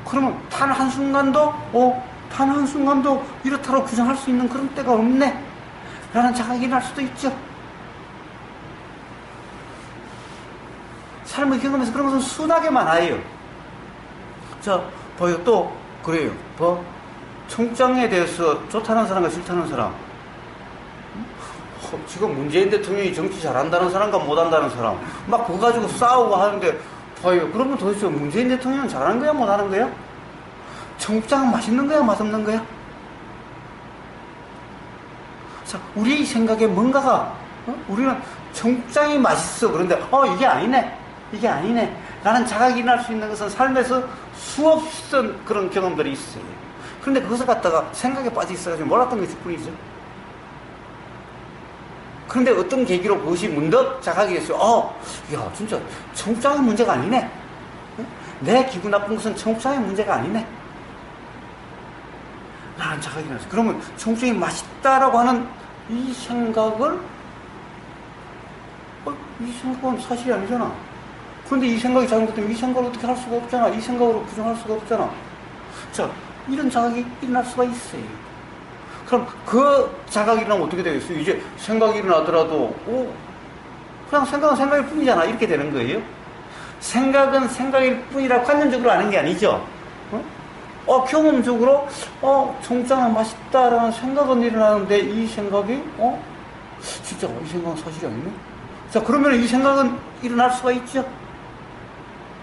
그러면 단 한순간도 이렇다고 규정할 수 있는 그런 때가 없네? 라는 자각이 날 수도 있죠. 삶의 경험에서 그런 것은 수나게 많아요. 자, 봐요. 또, 그래요. 청장에 대해서 좋다는 사람과 싫다는 사람. 지금 문재인 대통령이 정치 잘한다는 사람과 못한다는 사람. 막 그거 가지고 싸우고 하는데, 봐요. 그러면 도대체 문재인 대통령은 잘하는 거야, 못하는 거야? 청국장은 맛있는 거야, 맛없는 거야? 자, 우리 생각에 뭔가가, 우리는 청국장이 맛있어. 그런데, 이게 아니네. 라는 자각이 날 수 있는 것은 삶에서 수없이 그런 경험들이 있어요. 그런데 그것을 갖다가 생각에 빠져 있어가지고 몰랐던 것일 뿐이죠. 그런데 어떤 계기로 그것이 문득 자각이 됐어요. 진짜 청국장의 문제가 아니네. 내 기분 나쁜 것은 청국장의 문제가 아니네. 라는 자각이 났어요. 그러면 청국장이 맛있다라고 하는 이 생각은 사실이 아니잖아. 그런데 이 생각이 잘못되면 이 생각을 어떻게 할 수가 없잖아. 이 생각으로 부정할 수가 없잖아. 자, 이런 자각이 일어날 수가 있어요. 그럼 그 자각이 일어나면 어떻게 되겠어요? 이제 생각이 일어나더라도, 그냥 생각은 생각일 뿐이잖아. 이렇게 되는 거예요. 생각은 생각일 뿐이라 관념적으로 아는 게 아니죠. 경험적으로, 청장은 맛있다라는 생각은 일어나는데, 이 생각이, 진짜, 이 생각은 사실이 아니네? 자, 그러면 이 생각은 일어날 수가 있죠.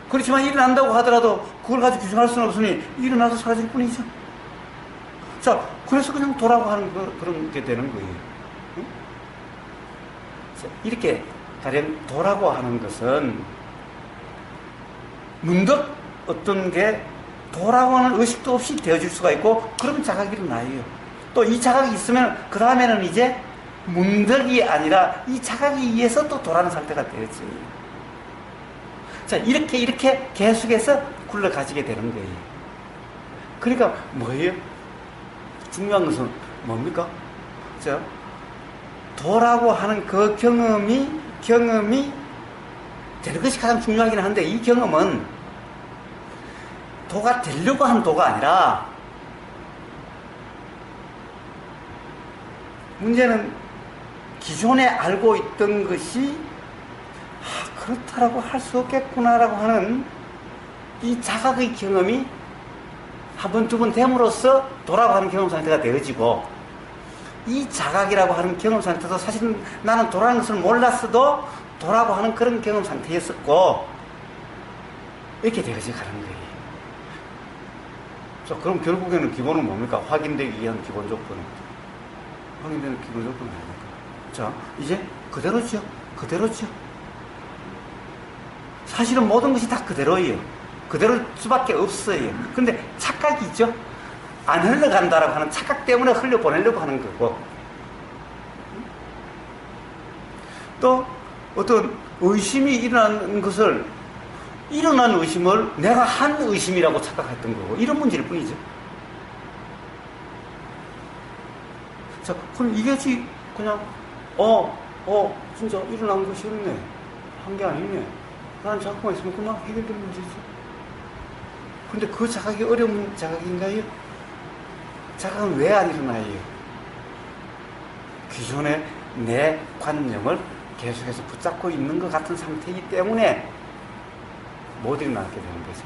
그렇지만 일어난다고 하더라도, 그걸 가지고 규정할 수는 없으니, 일어나서 사라질 뿐이죠. 자, 그래서 그냥 도라고 하는 그런 게 되는 거예요. 응? 자, 이렇게, 가령 도라고 하는 것은, 문득 어떤 게 도라고 하는 의식도 없이 되어질 수가 있고, 그러면 자각이 일어나요. 또 이 자각이 있으면, 그 다음에는 이제 문득이 아니라 이 자각에 의해서 또 도라는 상태가 되어져요. 자, 이렇게 계속해서 굴러가지게 되는 거예요. 그러니까 뭐예요? 중요한 것은 뭡니까? 자, 도라고 하는 그 경험이 되는 것이 가장 중요하긴 한데, 이 경험은 도가 되려고 하는 도가 아니라, 문제는 기존에 알고 있던 것이 그렇다라고 할 수 없겠구나라고 하는 이 자각의 경험이 한 번, 두 번 됨으로써 도라고 하는 경험 상태가 되어지고, 이 자각이라고 하는 경험 상태도 사실은 나는 도라는 것을 몰랐어도 도라고 하는 그런 경험 상태였었고, 이렇게 되어져 가는 거예요. 자, 그럼 결국에는 기본은 뭡니까? 확인되기 위한 기본 조건은. 확인되는 기본 조건은 뭡니까? 자, 이제 그대로죠. 사실은 모든 것이 다 그대로예요. 그대로일 수밖에 없어요. 그런데 착각이 있죠. 안 흘러간다라고 하는 착각 때문에 흘려보내려고 하는 거고, 또 어떤 의심이 일어난 것을, 일어난 의심을 내가 한 의심이라고 착각했던 거고, 이런 문제일 뿐이죠. 자, 그럼 이것이 그냥 진짜 일어난 것이었네, 한 게 아니네 라는 자각만 있으면 그냥 해결되는 문제죠. 근데 그 자각이 어려운 자각인가요? 자각은 왜 안 일어나요? 기존의 내 관념을 계속해서 붙잡고 있는 것 같은 상태이기 때문에 못 일어나게 되는 거죠.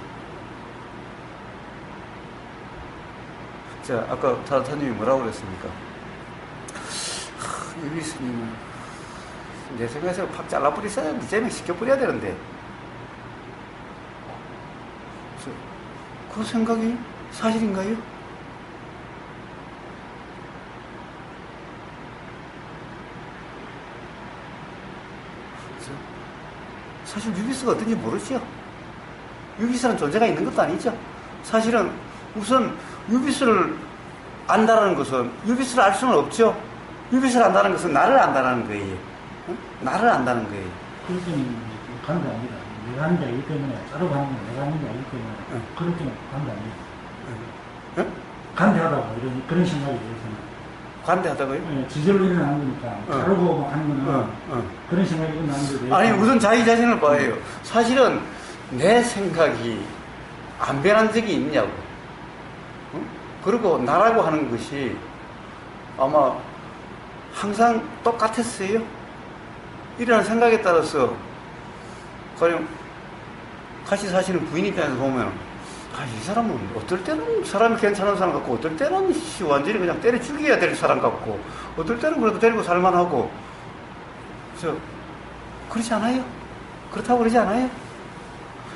자, 아까 타타님이 뭐라고 그랬습니까? 유비 스님은 내 생각에서 팍 잘라버리세요. 니제명 시켜버려야 되는데, 그 생각이 사실인가요? 사실 유비스가 어떤지 모르죠. 유비스라는 존재가 있는 것도 아니죠. 사실은 우선 유비스를 안다는 것은, 유비스를 알 수는 없죠. 유비스를 안다는 것은 나를 안다는 거예요. 응? 나를 안다는 거예요. 그렇게는 가는 게 아니다. 내가 하는 게 아니기 때문에, 따로 가는 건 내가 하는 게 아니기 때문에, 그렇게는 가는 게 아니다. 응? 관대하다고, 그런 생각이 들어서는. 관대하다고요? 네, 지절로 일어나는 거니까, 자르고 막 하는 거는, 그런 생각이 일어나는데. 아니, 우선 자기 자신을 봐요. 사실은 내 생각이 안 변한 적이 있냐고. 응? 그리고 나라고 하는 것이 아마 항상 똑같았어요. 이런 생각에 따라서, 가령 같이 사시는 부인 입장에서 보면, 이 사람은 어떨 때는 사람이 괜찮은 사람 같고, 어떨 때는 완전히 그냥 때려 죽여야 될 사람 같고, 어떨 때는 그래도 데리고 살만하고, 그렇지 않아요? 그렇다고 그러지 않아요?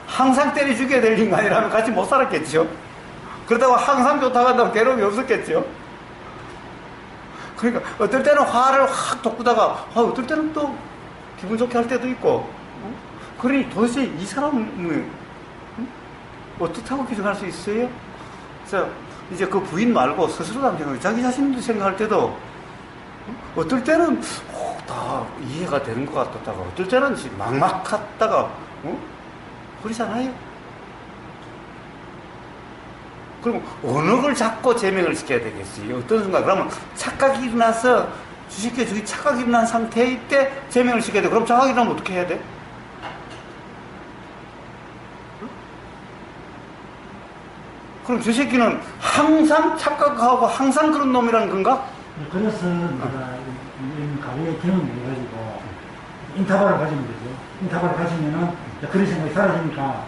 항상 때려 죽여야 될 인간이라면 같이 못 살았겠죠? 그렇다고 항상 좋다고 한다면 괴로움이 없었겠죠? 그러니까 어떨 때는 화를 확 돋구다가 어떨 때는 또 기분 좋게 할 때도 있고, 그러니 도대체 이 사람은 어떻다고 규정할 수 있어요? 자, 이제 그 부인 말고 스스로도 한번 자기 자신도 생각할 때도 어떨 때는 다 이해가 되는 것 같았다가, 어떨 때는 막막했다가, 그렇잖아요. 그럼 어느 걸 잡고 제명을 시켜야 되겠어요? 어떤 순간, 그러면 착각이 일어나서 주식회 주기 착각이 일어난 상태일 때 제명을 시켜야 돼. 그럼 착각이 일어나면 어떻게 해야 돼? 그럼 저 새끼는 항상 착각하고 항상 그런 놈이라는 건가? 그래서 내가 이런 가게의 경험을 해가지고 인터벌을 가지면 되죠. 인터벌을 가지면은 그런 생각이 사라지니까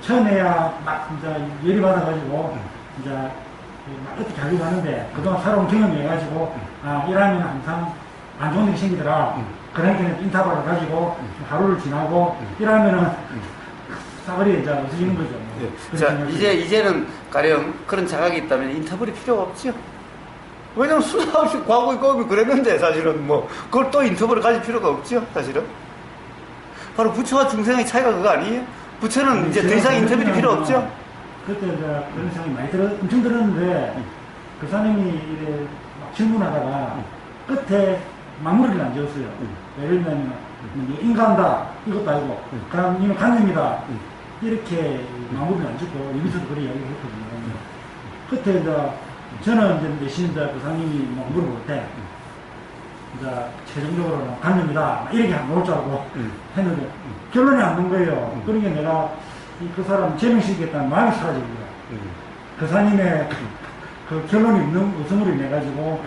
처음에야 막 이제 열이 받아가지고 이제 막 어떻게 하려고 하는데 그동안 살아온 경험을 해가지고 아 이러면 항상 안 좋은 일이 생기더라. 그러니까 인터벌을 가지고 하루를 지나고 이러면은 사거리에 이제 없어지는 거죠. 예. 자, 이제는 가령 그런 자각이 있다면 인터벌이 필요가 없죠. 왜냐면 수도 없이 과거에 거기 그랬는데 사실은 뭐 그걸 또 인터벌을 가질 필요가 없죠. 사실은 바로 부처와 중생의 차이가 그거 아니에요? 부처는 이제 더 이상 인터벌이 필요 없죠. 그때 이제 그런 생각이 많이 엄청 들었는데 그 사람이 이래 막 질문하다가 끝에 마무리를 안 지었어요. 예를 들면 인간다 이것도 아니고 그럼 이는 관념이다 이렇게 마무리를 안 짓고 여기서도 그렇게 이야기를 했거든요. 그때 이제 저는 이제 내신 이제 부사님이 뭐 물어볼 때 이제 최종적으로는 관념이다 이렇게 나올 줄 알고 했는데 결론이 안 난 거예요. 그러니까 내가 그 사람 제명시키겠다는 마음이 사라진 거예요. 그 사님의 그 결론이 없음으로 인해 가지고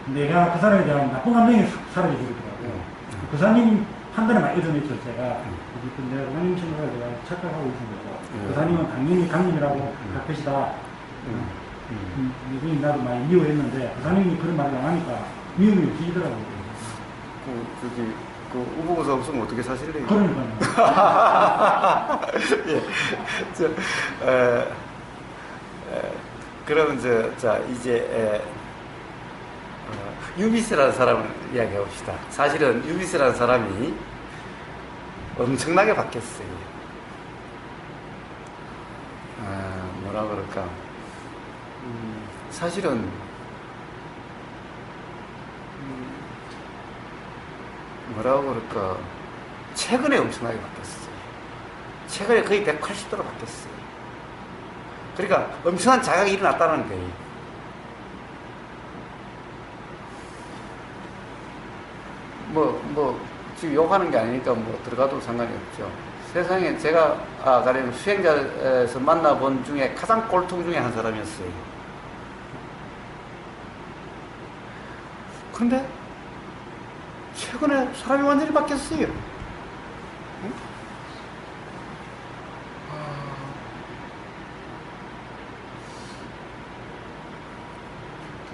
내가 그 사람에 대한 나쁜 감정이 사라져 버리더라고요. 그 사님 판단을 많이 해줬죠. 제가 내가 부사님 친구가 내가 착각하고 있는 거고 그 사님은 당연히 강림이라고 할 것이다. 이분이 나도 많이 미워했는데 그 사님이 그런 말을 안 하니까 미움이 없어지더라고요. 그 우보고사 없으면 어떻게 사실래요? 그러니까요. 예. 그러면 자 이제 유비스라는 사람을 이야기해 봅시다. 사실은 유비스라는 사람이 엄청나게 바뀌었어요. 뭐라 그럴까? 사실은 뭐라고 그럴까? 최근에 엄청나게 바뀌었어요. 최근에 거의 180도로 바뀌었어요. 그러니까 엄청난 자각이 일어났다는 거예요. 지금 욕하는 게 아니니까 들어가도 상관이 없죠. 세상에 제가 가령 수행자에서 만나본 중에 가장 꼴통 중에 한 사람이었어요. 그런데 최근에 사람이 완전히 바뀌었어요. 응?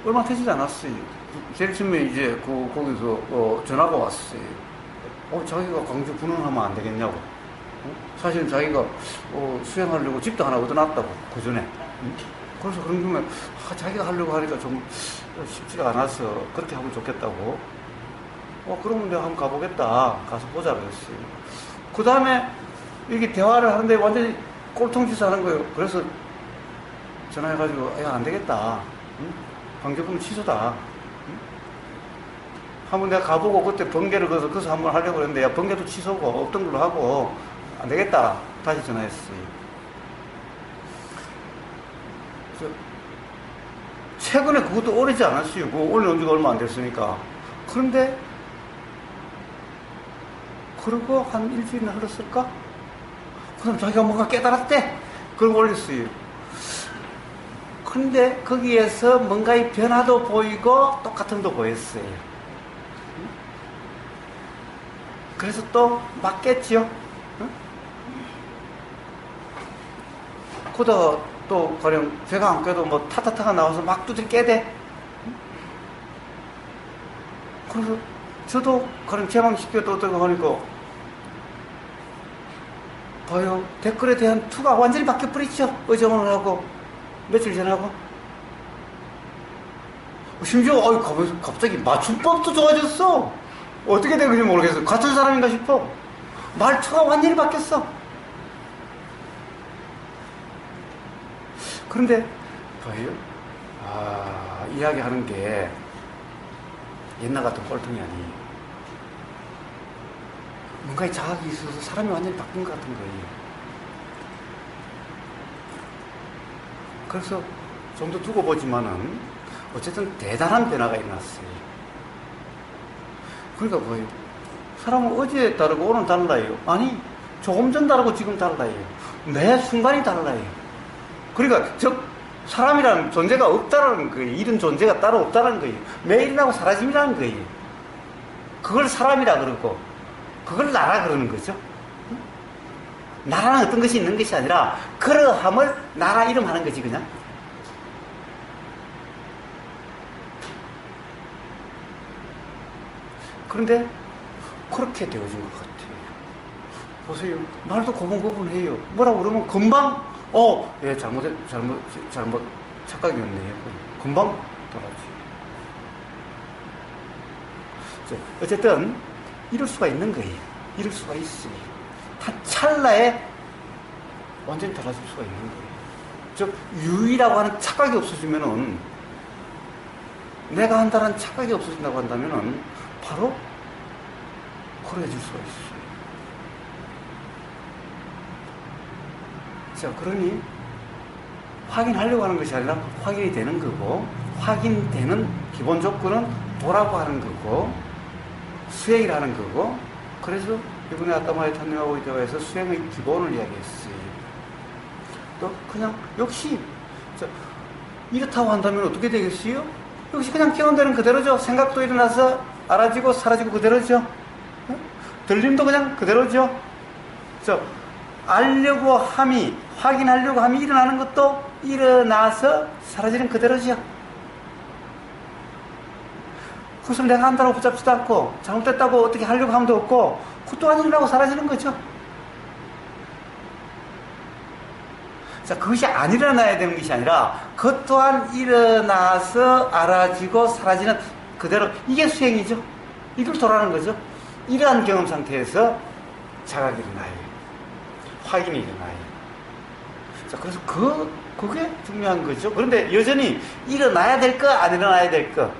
얼마 되지 않았어요. 제일 처음에 이제 거기서 전화가 왔어요. 자기가 광주 분원하면 안 되겠냐고. 사실은 자기가 수행하려고 집도 하나 얻어놨다고 그 전에. 그래서 그런 경우에 자기가 하려고 하니까 좀 쉽지가 않아서 그렇게 하면 좋겠다고. 그러면 내가 한번 가보겠다. 가서 보자 그랬어요. 그 다음에 이렇게 대화를 하는데 완전히 꼴통짓 하는 거예요. 그래서 전화해가지고 야 안 되겠다. 광주분 취소다. 한번 내가 가보고 그때 번개를 거기서 한번 하려고 했는데 야 번개도 취소고 없던 걸로 하고 안 되겠다. 다시 전화했어요. 최근에 그것도 오래지 않았어요. 그거 올려놓은 지가 얼마 안 됐으니까. 그런데 그러고 한 일주일이나 흘렀을까? 그럼 자기가 뭔가 깨달았대. 그걸 올렸어요. 그런데 거기에서 뭔가의 변화도 보이고 똑같음도 보였어요. 그래서 또 맞겠죠. 그러다 또 가령 제가 안 깨도 타타타가 나와서 막 두드려 깨대. 그래서 저도 가령 제망시켜도 어떻게 하니까 봐요. 댓글에 대한 투가 완전히 바뀌어버렸죠. 어제 오늘 하고 며칠 전하고 심지어 갑자기 맞춤법도 좋아졌어. 어떻게 된 건지 모르겠어. 같은 사람인가 싶어. 말투가 완전히 바뀌었어. 그런데 봐요. 이야기하는 게 옛날 같은 꼴통이 아니에요. 뭔가의 자각이 있어서 사람이 완전히 바뀐 것 같은 거예요. 그래서 좀 더 두고 보지만은 어쨌든 대단한 변화가 일어났어요. 그러니까 뭐예요? 사람은 어제 다르고 오늘 달라요. 아니, 조금 전 다르고 지금 달라요. 매 순간이 달라요. 그러니까 즉 사람이라는 존재가 없다는 거예요. 이런 존재가 따로 없다는 거예요. 매일이라고 사라짐이라는 거예요. 그걸 사람이라 그러고 그걸 나라 그러는 거죠. 나라는 어떤 것이 있는 것이 아니라 그러함을 나라 이름 하는 거지 그냥. 그런데 그렇게 되어진 것 같아요. 보세요. 말도 고분고분해요. 뭐라고 그러면 금방 예, 잘못 착각이었네요. 금방 돌아오죠. 어쨌든 이럴 수가 있는 거예요. 이럴 수가 있어요. 한 찰나에 완전히 달라질 수가 있는 거예요. 즉 유의라고 하는 착각이 없어지면은 내가 한다는 착각이 없어진다고 한다면은 바로 그래질 수가 있어요. 자, 그러니 확인하려고 하는 것이 아니라 확인이 되는 거고, 확인되는 기본 조건은 도라고 하는 거고, 수행이라는 거고, 그래서 이번에 아따마의 탄생하고 이대화에서 수행의 기본을 이야기했어요. 또 그냥 역시 이렇다고 한다면 어떻게 되겠어요? 역시 그냥 기원되는 그대로죠. 생각도 일어나서 알아지고 사라지고 그대로죠. 들림도 그냥 그대로죠. 알려고 함이, 확인하려고 함이 일어나는 것도 일어나서 사라지는 그대로죠. 그것을 내가 한다고 붙잡지도 않고 잘못됐다고 어떻게 하려고 함도 없고 그 또한 일어나고 사라지는 거죠. 자, 그것이 안 일어나야 되는 것이 아니라 그것 또한 일어나서 알아지고 사라지는 그대로, 이게 수행이죠. 이걸 도라는 거죠. 이러한 경험 상태에서 자각이 일어나요. 확인이 일어나요. 자, 그래서 그게 중요한 거죠. 그런데 여전히 일어나야 될 거, 안 일어나야 될 거,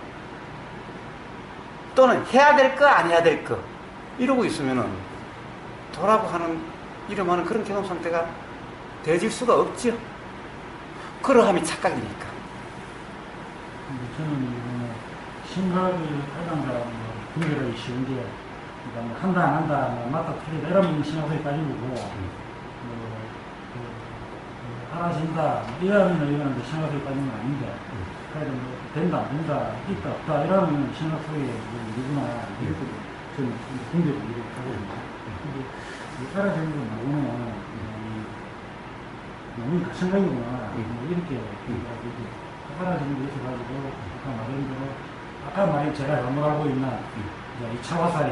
또는 해야 될 거, 안 해야 될 거, 이러고 있으면은 도라고 하는, 이름하는 그런 경험 상태가 되어질 수가 없죠. 그러함이 착각이니까. 저는 생각을 하다가 분별하기 쉬운 게, 그러니까 한다 안 한다, 맞다 틀리다 이런 생각에 빠지고, 알아진다 이러면 이거는 생각에 빠지는 건 아닌데, 그래도 된다 안 된다, 있다 없다 이러면 생각 속에 누구나 이렇게 저는 분별을 이렇게 하거든요. 근데 알아지는 건 나오면 너무 생각이구나 이렇게 알아지는 게 있어가지고 아까 말한 제가 잘못하고 있는 2차 화살에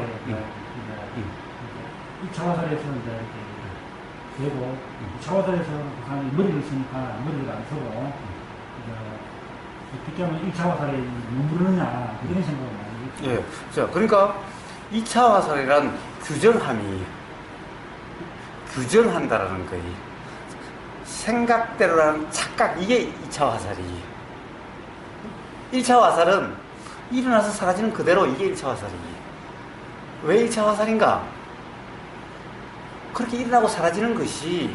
2차 화살에서는 이제 이렇게 되고 2차 화살에서는 사람이 머리를 쓰니까 머리를 안 쓰고 어떻게 하면 1차 화살에 머무르느냐 이런 생각을 많이 했죠. 예. 자, 그러니까 2차 화살이란 규정한다라는 거예요. 생각대로라는 착각, 이게 2차 화살이에요. 1차 화살은 일어나서 사라지는 그대로, 이게 1차 화살이에요. 왜 1차 화살인가? 그렇게 일어나고 사라지는 것이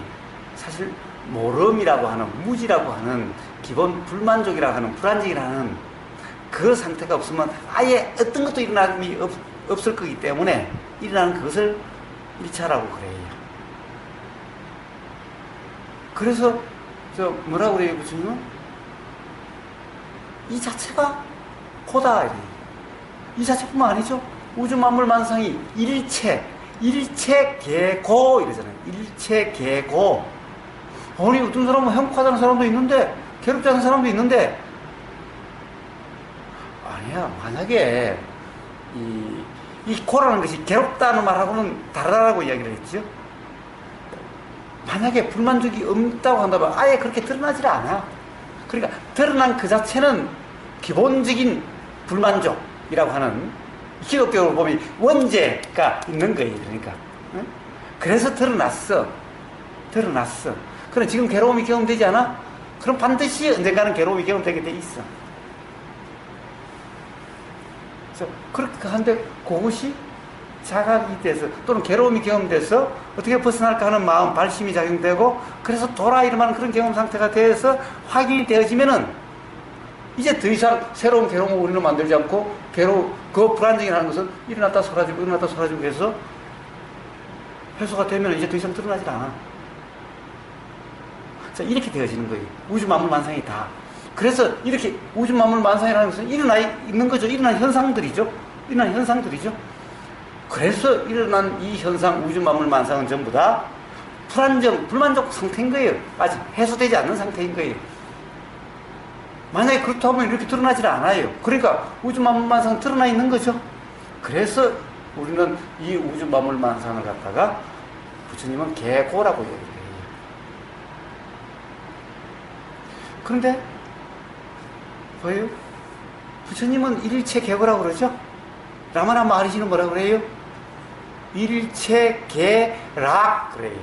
사실 모름이라고 하는, 무지라고 하는, 기본 불만족이라고 하는, 불안정이라고 하는 그 상태가 없으면 아예 어떤 것도 일어남이 없을 거기 때문에 일어나는 그것을 1차라고 그래요. 그래서 뭐라고 그래요, 부처님은? 이 자체가 고다. 이 자체뿐만 아니죠. 우주 만물 만상이 일체 개고 이러잖아요. 일체 개고. 아니, 어떤 사람은 행복하다는 사람도 있는데 괴롭지 않은 사람도 있는데, 아니야, 만약에 이 고라는 것이 괴롭다는 말하고는 다르다라고 이야기를 했죠. 만약에 불만족이 없다고 한다면 아예 그렇게 드러나질 않아. 그러니까 드러난 그 자체는 기본적인 불만족이라고 하는, 기독교로 보면 원죄가 있는 거예요. 그러니까 응? 그래서 드러났어. 그럼 지금 괴로움이 경험되지 않아? 그럼 반드시 언젠가는 괴로움이 경험되게 돼 있어. 그래서 그렇게 한데 그것이 자각이 돼서 또는 괴로움이 경험돼서 어떻게 벗어날까 하는 마음, 발심이 작용되고, 그래서 돌아 일어나는 그런 경험 상태가 돼서 확인이 되어지면은 이제 더 이상 새로운 괴로움을 우리는 만들지 않고, 그 불안정이라는 것은 일어났다 사라지고 해서 해소가 되면 이제 더 이상 드러나질 않아. 자, 이렇게 되어지는 거예요. 우주 만물 만상이 다. 그래서 이렇게 우주 만물 만상이라는 것은 일어나 있는 거죠. 일어난 현상들이죠. 일어난 현상들이죠. 그래서 일어난 이 현상, 우주 만물 만상은 전부 다 불안정, 불만족 상태인 거예요. 아직 해소되지 않는 상태인 거예요. 만약에 그렇다면 이렇게 드러나질 않아요. 그러니까 우주 만물 만상은 드러나 있는 거죠. 그래서 우리는 이 우주 만물 만상을 갖다가 부처님은 개고라고 얘기해요. 그런데 뭐예요? 부처님은 일체 개고라고 그러죠? 라마나 마하리시는 뭐라고 그래요? 일체 개락 그래요.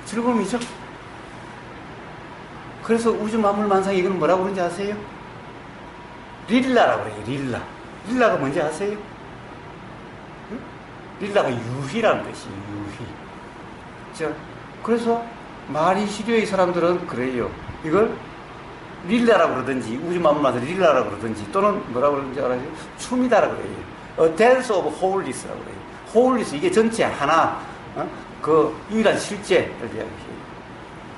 즐거움이죠? 그래서 우주 만물 만상 이건 뭐라고 그러는지 아세요? 릴라라고 그래요. 릴라. 릴라가 뭔지 아세요? 응? 릴라가 유희라는 뜻이에요. 유희. 자, 그래서 마하리시류의 사람들은 그래요. 이걸 릴라라고 그러든지 우주 만물 만상 릴라라고 그러든지 또는 뭐라고 그러는지 알아요? 춤이다라고 그래요. A dance of wholeness라고 그래요. wholeness 이게 전체 하나 그 유일한 실제를 이야기해요.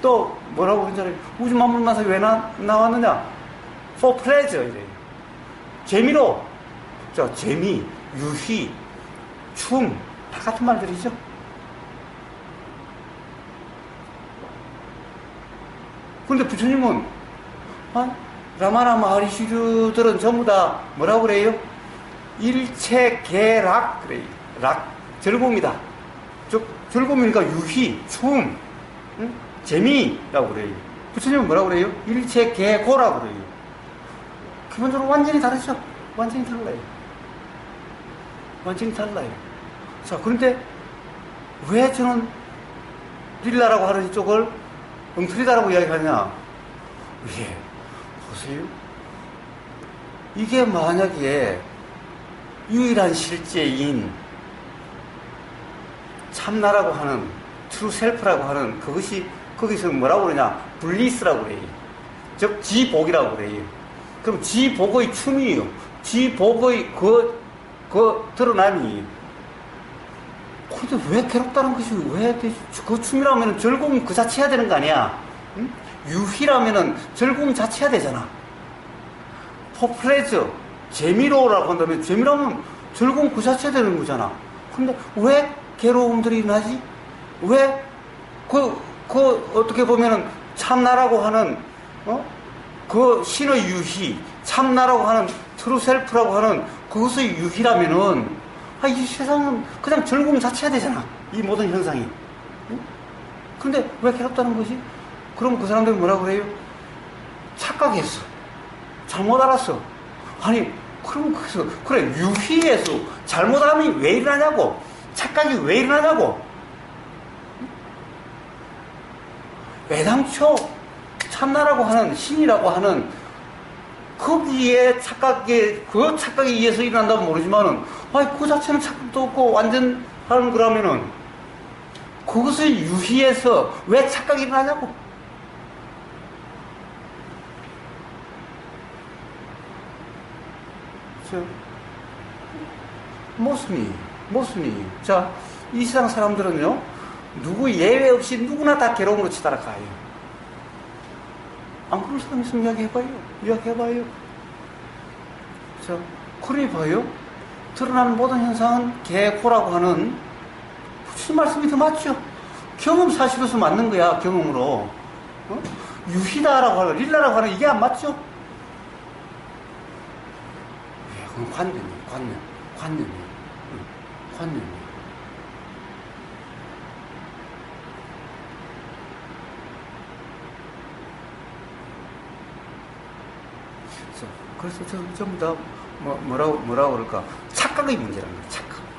또 뭐라고 그러는지 알아요? 우주 만물 만상이 왜 나왔느냐? For pleasure 이래요. 재미로. 자, 재미, 유희, 춤 다 같은 말들이죠. 그런데 부처님은 라마나 마하리시류들은 전부 다 뭐라고 그래요? 일체 개락 그래요. 락, 즐거움이다. 즉 즐거움이니까 유희, 춤, 응? 재미라고 그래요. 부처님은 뭐라고 그래요? 일체 개고라고 그래요. 기본적으로 완전히 다르죠. 완전히 달라요. 완전히 달라요. 자, 그런데 왜 저는 릴라라고 하는 이쪽을 엉터리다라고 이야기하냐? 예, 보세요. 이게 만약에 유일한 실제인 참나라고 하는 트루 셀프라고 하는 그것이 거기서 뭐라고 그러냐? 블리스라고 그래요. 즉 지복이라고 그래요. 그럼 지복의 춤이에요. 지복의 그 드러남이. 근데 왜 괴롭다는 것이 왜 그 춤이라면 즐거움 그 자체 해야 되는 거 아니야? 응? 유희라면은 즐거움 자체 해야 되잖아. 포플레저 재미로라고 한다면 재미라면 즐거움 그 자체 되는 거잖아. 근데 왜 괴로움들이 일어나지? 왜 어떻게 보면은 참나라고 하는 그 신의 유희, 참나라고 하는 트루셀프라고 하는 그것의 유희라면은 이 세상은 그냥 즐거움 자체 해야 되잖아. 이 모든 현상이. 응? 근데 왜 괴롭다는 거지? 그럼 그 사람들이 뭐라고 그래요? 착각했어. 잘못 알았어. 아니, 그럼 그래, 유희에서 잘못함이 왜 일어나냐고. 착각이 왜 일어나냐고. 애당초 참나라고 하는 신이라고 하는 거기에 그 착각에 의해서 일어난다면 모르지만은, 그 자체는 착각도 없고 완전 하는 거라면은, 그것을 유희해서 왜 착각이 일어나냐고. 모순이. 자, 이 세상 사람들은요, 누구 예외 없이 누구나 다 괴로움으로 치달아가요. 안 그럴 사람 있으면 이야기해봐요. 자, 그러니 봐요. 드러나는 모든 현상은 개코라고 하는 부처님 말씀이 더 맞죠. 경험 사실로서 맞는 거야, 경험으로. 유희다라고 하는, 릴라라고 하는 이게 안 맞죠? 그건 관념이에요. 그래서 전부 다 뭐라고 그럴까? 착각의 문제라는 거예요.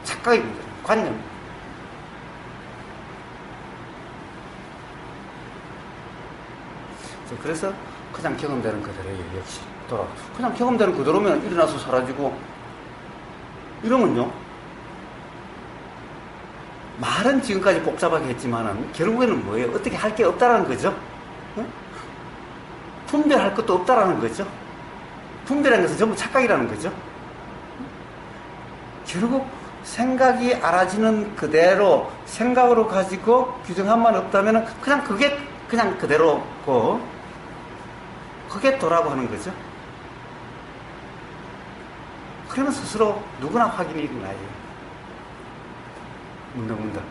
착각의 문제, 관념. 그래서 그냥 경험되는 그대로예요. 역시 그냥 경험되는 그대로면 일어나서 사라지고 이러면요. 말은 지금까지 복잡하게 했지만은 결국에는 뭐예요? 어떻게 할 게 없다라는 거죠. 분별할 것도 없다라는 거죠. 분별하는 것은 전부 착각이라는 거죠. 결국 생각이 알아지는 그대로 생각으로 가지고 규정함만 없다면 그냥 그게 그냥 그대로고 그게 도라고 하는 거죠. 그러면 스스로 누구나 확인이 일어나요. 문득문득.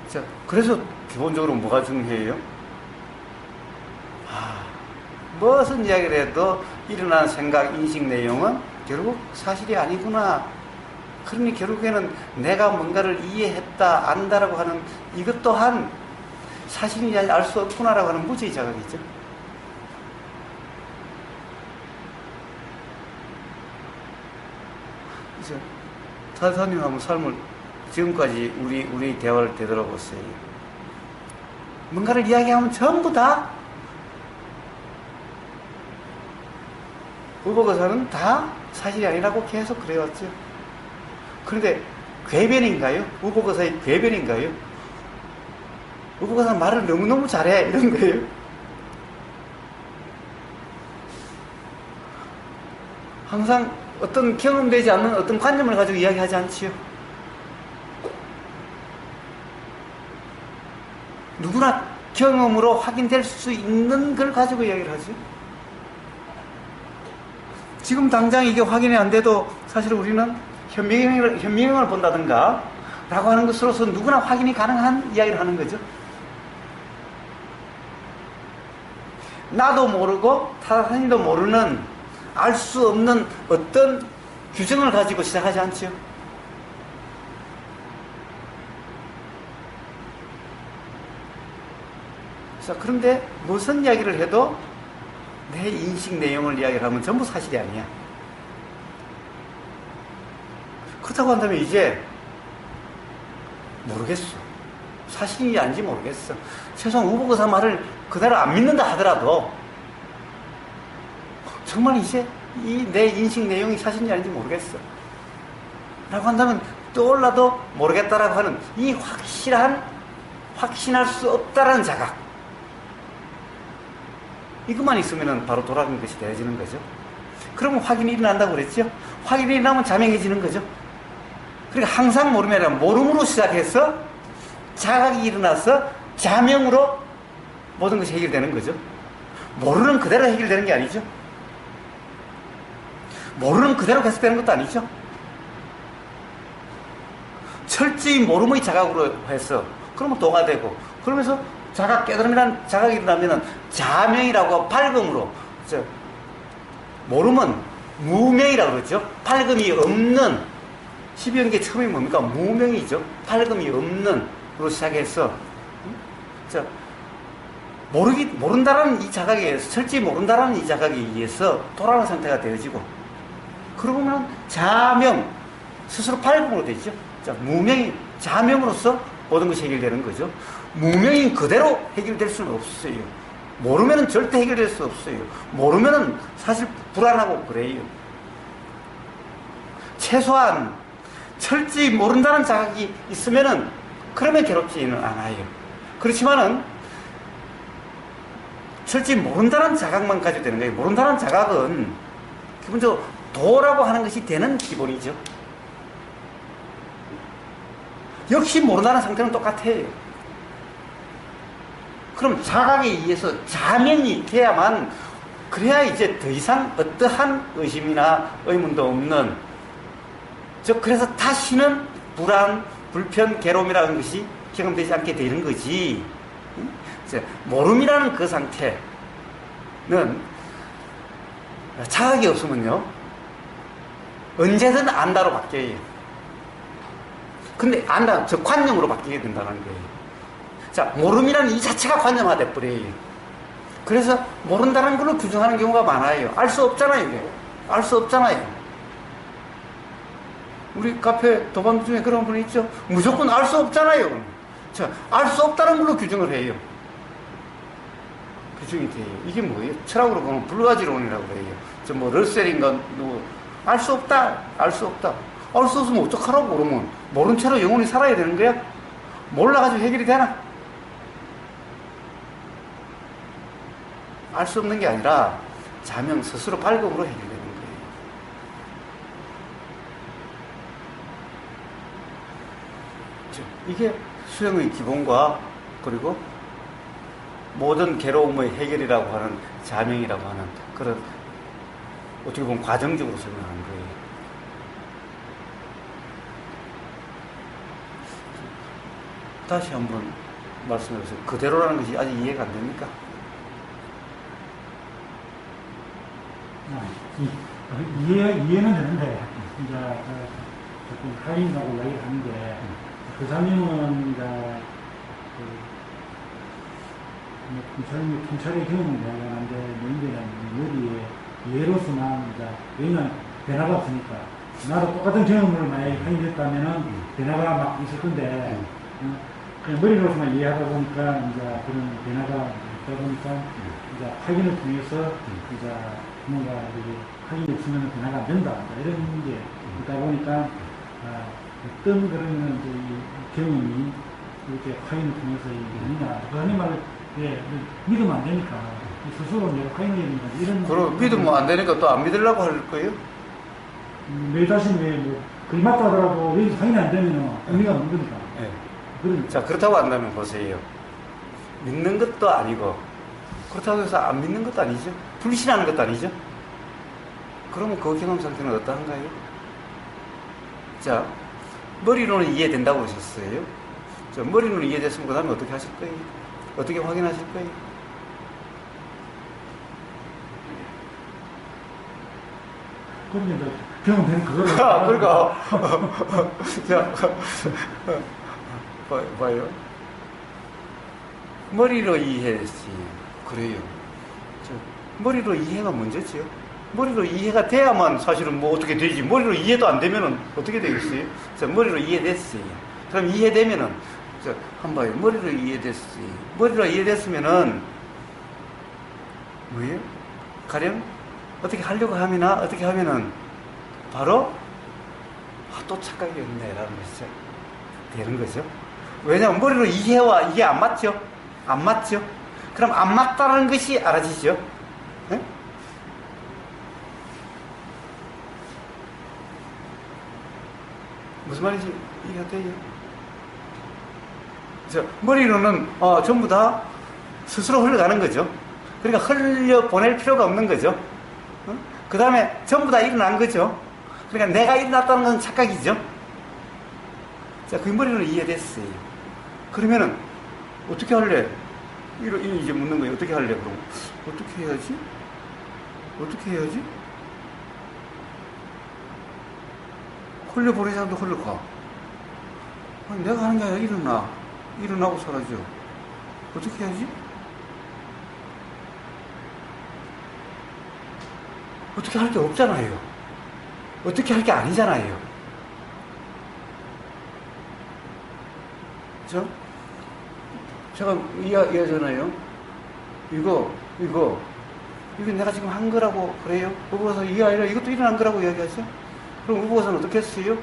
자, 그래서 기본적으로 뭐가 중요해요? 무슨 이야기를 해도 일어나는 생각, 인식 내용은 결국 사실이 아니구나. 그러니 결국에는 내가 뭔가를 이해했다, 안다라고 하는 이것 또한 사실인지 알 수 없구나라고 하는 무지의 자각이죠. 이제 타사님 한번 삶을 지금까지 우리 대화를 되돌아보세요. 뭔가를 이야기하면 전부 다 의복의사는 다 사실이 아니라고 계속 그래왔죠. 그런데 궤변인가요? 의복의사의 궤변인가요? 의복의사는 말을 너무너무 잘해 이런 거예요. 항상 어떤 경험되지 않는 어떤 관념을 가지고 이야기하지 않지요. 누구나 경험으로 확인될 수 있는 걸 가지고 이야기를 하죠. 지금 당장 이게 확인이 안 돼도 사실 우리는 현미경을 본다든가 라고 하는 것으로서 누구나 확인이 가능한 이야기를 하는 거죠. 나도 모르고 타사님도 모르는 알 수 없는 어떤 규정을 가지고 시작하지 않죠. 자, 그런데 무슨 이야기를 해도 내 인식 내용을 이야기를 하면 전부 사실이 아니야. 그렇다고 한다면 이제 모르겠어. 사실인지 아닌지 모르겠어. 최소한 의복의사 말을 그대로 안 믿는다 하더라도 정말 이제 이 내 인식 내용이 사실인지 아닌지 모르겠어 라고 한다면 떠올라도 모르겠다라고 하는 이 확신할 수 없다라는 자각, 이것만 있으면 바로 돌아가는 것이 되어지는 거죠. 그러면 확인이 일어난다고 그랬죠. 확인이 일어나면 자명해지는 거죠. 그러니까 항상 모르면 모름으로 시작해서 자각이 일어나서 자명으로 모든 것이 해결되는 거죠. 모르는 그대로 해결되는 게 아니죠. 모르는 그대로 계속되는 것도 아니죠. 철저히 모름의 자각으로 해서 그러면 도가 되고, 그러면서 자각 깨달음이라는 자각이 일어나면 자명이라고 밝음으로, 모름은 무명이라고 그러죠. 밝음이 없는, 12연계 처음이 뭡니까? 무명이죠. 밝음이 없는 으로 시작해서 모른다라는 이 자각에 의해서, 철저히 모른다라는 이 자각에 의해서 돌아가는 상태가 되어지고, 그러고는 자명, 스스로 밝음으로 되죠. 자, 무명이 자명으로서 모든 것이 해결되는 거죠. 무명인 그대로 해결될 수는 없어요. 모르면은 절대 해결될 수 없어요. 모르면은 사실 불안하고 그래요. 최소한 철저히 모른다는 자각이 있으면은 그러면 괴롭지는 않아요. 그렇지만은 철저히 모른다는 자각만 가지고 되는 거예요. 모른다는 자각은 기본적으로 도라고 하는 것이 되는 기본이죠. 역시 모른다는 상태는 똑같아요. 그럼 자각에 의해서 자명이 돼야만, 그래야 이제 더 이상 어떠한 의심이나 의문도 없는, 그래서 다시는 불안, 불편, 괴로움이라는 것이 경험되지 않게 되는 거지. 모름이라는 그 상태는 자각이 없으면요 언제든 안다로 바뀌어요. 근데 안다, 관념으로 바뀌게 된다는 거예요. 자, 모름이라는 이 자체가 관념화돼 버려요. 그래서 모른다는 걸로 규정하는 경우가 많아요. 알 수 없잖아요, 이게. 알 수 없잖아요. 우리 카페 도반 중에 그런 분이 있죠. 무조건 알 수 없잖아요. 자, 알 수 없다는 걸로 규정을 해요. 규정이 돼요. 이게 뭐예요? 철학으로 보면 불가지론이라고 해요. 러셀인가 누구, 알 수 없다, 알 수 없다. 알 수 없으면 어떡하라고. 그러면 모른 채로 영원히 살아야 되는 거야? 몰라가지고 해결이 되나? 알 수 없는 게 아니라 자명, 스스로 발견으로 해결되는 거예요. 이게 수행의 기본과 그리고 모든 괴로움의 해결이라고 하는 자명이라고 하는 그런 어떻게 보면 과정적으로 설명하는 거예요. 다시 한번 말씀해보세요. 그대로라는 것이 아직 이해가 안 됩니까? 이해는 되는데, 이제, 조금 할인이라고 이야기를 하는데, 그 사람은 이제, 경찰의 경험을 이야기하는데, 너희들은 여기에 예로서만, 이제, 여기는 변화가 없으니까, 나도 똑같은 경험을 만약에 하게 됐다면은, 변화가 막 있을 건데, 그냥 머리로서만 이해하다 보니까, 이제, 그런 변화가 있다 보니까, 이제, 확인을 통해서, 이제, 뭔가, 확인이 없으면 변화가 안 된다. 이런 게 있다 보니까, 어떤 그런 이제 이 경험이 이렇게 확인을 통해서 되느냐. 그 하는 말을, 예, 믿으면 안 되니까. 스스로 내가 확인해야 된다. 이런. 그럼 믿으면 안 되니까 또 안 믿으려고 할 거예요? 내 자신이 그리 맞다 하더라도 여기서 확인이 안 되면 의미가 없는 거니까. 네. 그러니까. 자, 그렇다고 한다면 보세요. 믿는 것도 아니고, 그렇다고 해서 안 믿는 것도 아니죠. 불신하는 것도 아니죠. 그러면 그 경험 상태는 어떠한가요? 자, 머리로는 이해된다고 그러셨어요. 자, 머리로는 이해됐으면 그 다음에 어떻게 하실 거예요? 어떻게 확인하실 거예요? 그런데 이제 경험되는 그거를. 그러니까, 자, 봐요. 머리로 이해했지. 그래요. 저, 머리로 이해가 먼저지요. 머리로 이해가 돼야만 사실은 뭐 어떻게 되지. 머리로 이해도 안 되면은 어떻게 되겠어요? 자, 머리로 이해됐어요. 그럼 이해되면은, 자, 한번 봐요. 머리로 이해됐어요. 머리로 이해됐으면은, 뭐예요? 가령, 어떻게 하려고 하면은, 어떻게 하면은, 바로, 또 착각이었네. 라는 것이죠. 되는 거죠. 왜냐면 머리로 이해와 이게 안 맞죠? 안 맞죠? 그럼 안 맞다는 것이 알아지죠? 네? 무슨 말인지 이해가 돼요? 머리로는 전부 다 스스로 흘러가는 거죠. 그러니까 흘려보낼 필요가 없는 거죠. 그 다음에 전부 다 일어난 거죠. 그러니까 내가 일어났다는 건 착각이죠. 자, 그 머리로 이해됐어요. 그러면은 어떻게 할래? 이제 묻는 거예요. 어떻게 할래? 그럼 어떻게 해야지? 어떻게 해야지? 흘려보내는 사람도 흘러가. 아니, 내가 하는 게 아니라 일어나고 사라져. 어떻게 해야지? 어떻게 할 게 없잖아요. 어떻게 할 게 아니잖아요. 제가 이야기하잖아요. 이거 내가 지금 한 거라고 그래요? 의보고서 이게 아니라 이것도 일어난 거라고 이야기하죠? 그럼 의보고서는 어떻게 했어요?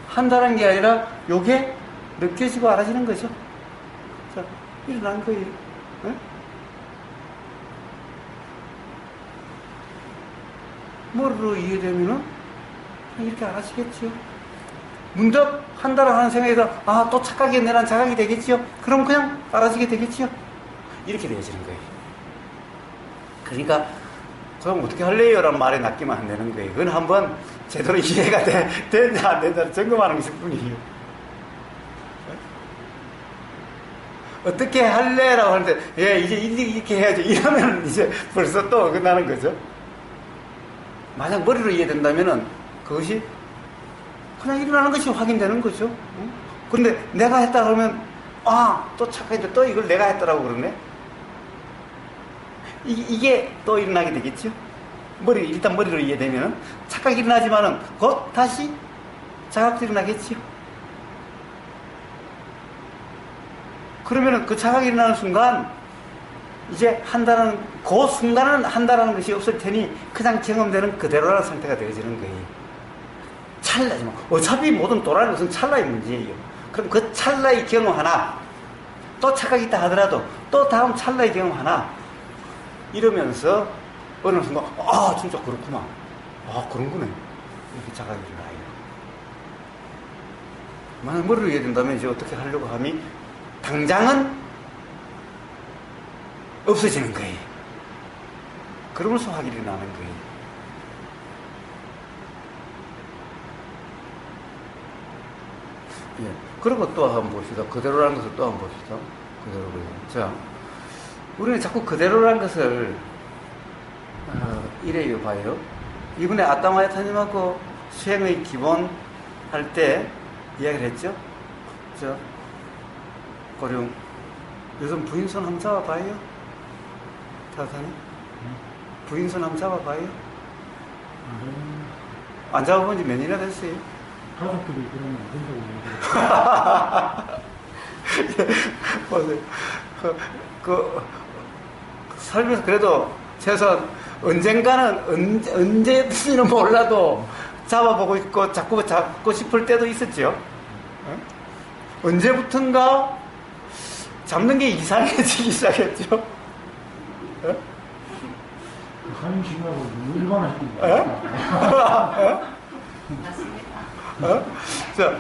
한다는 게 아니라 요게 느껴지고 알아지는 거죠. 자, 일어난 거예요. 네? 머리로 이해되면은 이렇게 알아지겠죠. 문득 한다고 하는 생각에서 또 착각이었네, 난 자각이 되겠지요. 그럼 그냥 알아지게 되겠지요. 이렇게 되어지는 거예요. 그러니까 그럼 어떻게 할래요? 라는 말에 낚이면 안 되는 거예요. 그건 한번 제대로 이해가 되냐 안 되냐 점검하는 것일 뿐이에요. 어떻게 할래? 라고 하는데 이제 이렇게 해야죠. 이러면 이제 벌써 또 어긋나는 거죠. 만약 머리로 이해된다면은 그것이 그냥 일어나는 것이 확인되는 거죠. 그런데 내가 했다 그러면 또 착각인데 또 이걸 내가 했다라고 그러네. 이게 또 일어나게 되겠죠. 일단 머리로 이해되면 착각이 일어나지만은 곧 다시 자각도 일어나겠죠. 그러면은 그 자각이 일어나는 순간 이제 그 순간은 한다는 것이 없을 테니 그냥 경험되는 그대로라는 상태가 되어지는 거예요. 찰나지만 어차피 모든 도라는 것은 찰나의 문제예요. 그럼 그 찰나의 경험 하나 또 착각이 있다 하더라도 또 다음 찰나의 경험 하나 이러면서 어느 순간 진짜 그렇구나. 그런 거네. 이렇게 자각이 일어나요. 만약 머리로 이해된다면 이제 어떻게 하려고 하면 당장은 없어지는 거예요. 그러면서 확인이 나는 거예요. 예. 그리고 또 한번 봅시다. 그대로라는 것을 또 한번 봅시다. 그대로고요. 자, 우리는 자꾸 그대로라는 것을 이래요, 봐요. 이번에 아따마야타님하고 수행의 기본 할 때 이야기를 했죠. 자, 고령 요즘 부인손 한번 잡아봐요. 타사님? 부인손 한번 잡아봐요. 안 잡아본 지 몇 년이나 됐어요? 가족들이 그러면 안 된다고 얘기해요. 살면서 그래도 최소한 언젠가는 언제든지는 몰라도 잡아보고 있고 자꾸 잡고 싶을 때도 있었죠. 언제부턴가 잡는 게 이상해지기 시작했죠. 한심하고 얼마나 힘든가. 자,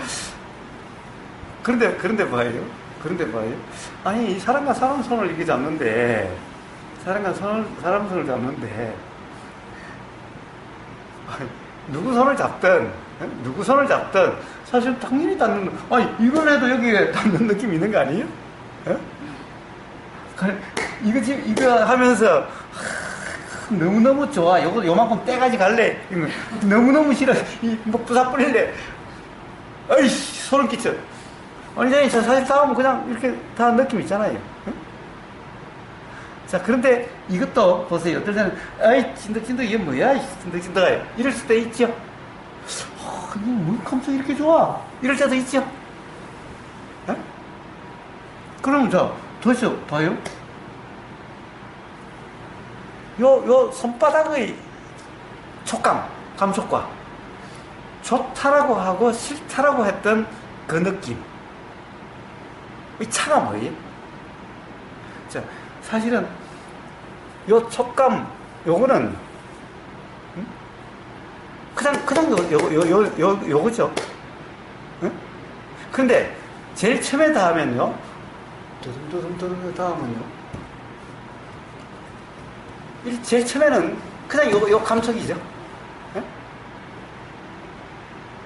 그런데 봐요. 아니, 이 사람과 사람 손을 이렇게 잡는데, 사람 손을 잡는데, 아니, 누구 손을 잡든, 사실 당연히 닿는, 아니, 이번에도 여기에 닿는 느낌이 있는 거 아니에요? 이거 하면서, 너무너무 좋아. 요만큼 떼가지 갈래. 너무너무 싫어. 뭐 부사 뿌릴래. 아이씨, 소름 끼쳐. 아니, 사실 싸우면 그냥 이렇게 다 느낌 있잖아요. 응? 자, 그런데 이것도 보세요. 어떨 때는, 아이, 찐득찐득, 이게 뭐야? 찐득찐득. 이럴 수도 있죠. 이게 뭐 감성 이렇게 좋아? 이럴 때도 있죠. 응? 그럼 도대체 봐요. 요 손바닥의 촉감, 감촉과 좋다라고 하고 싫다라고 했던 그 느낌. 이 차가 뭐예요? 자, 사실은 요 촉감, 요거는 그냥 요거죠. 응? 근데 제일 처음에 닿으면요, 두둠두둠두둠 닿으면요, 제일 처음에는 그냥 요 감촉이죠. 네?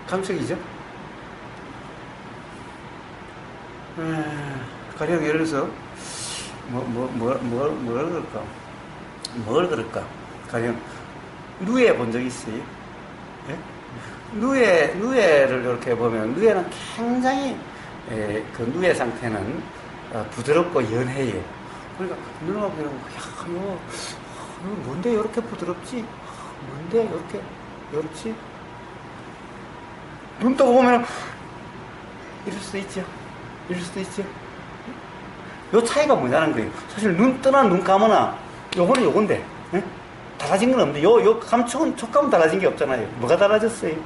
감촉이죠. 가령 예를 들어서 뭘 그럴까? 가령 누에 본 적 있어요? 네? 누에를 이렇게 보면 누에는 굉장히 그 누에 상태는 부드럽고 연해요. 그러니까 누나가 보면 야, 뭔데 이렇게 부드럽지? 뭔데 이렇게 이렇지? 눈 뜨고 보면 이럴 수도 있죠. 요 차이가 뭐냐는 거예요. 사실 눈 뜨나 눈 감으나 요거는 요건데, 네? 달라진 건 없는데 요 감촉은 촉감은 달라진 게 없잖아요. 뭐가 달라졌어요?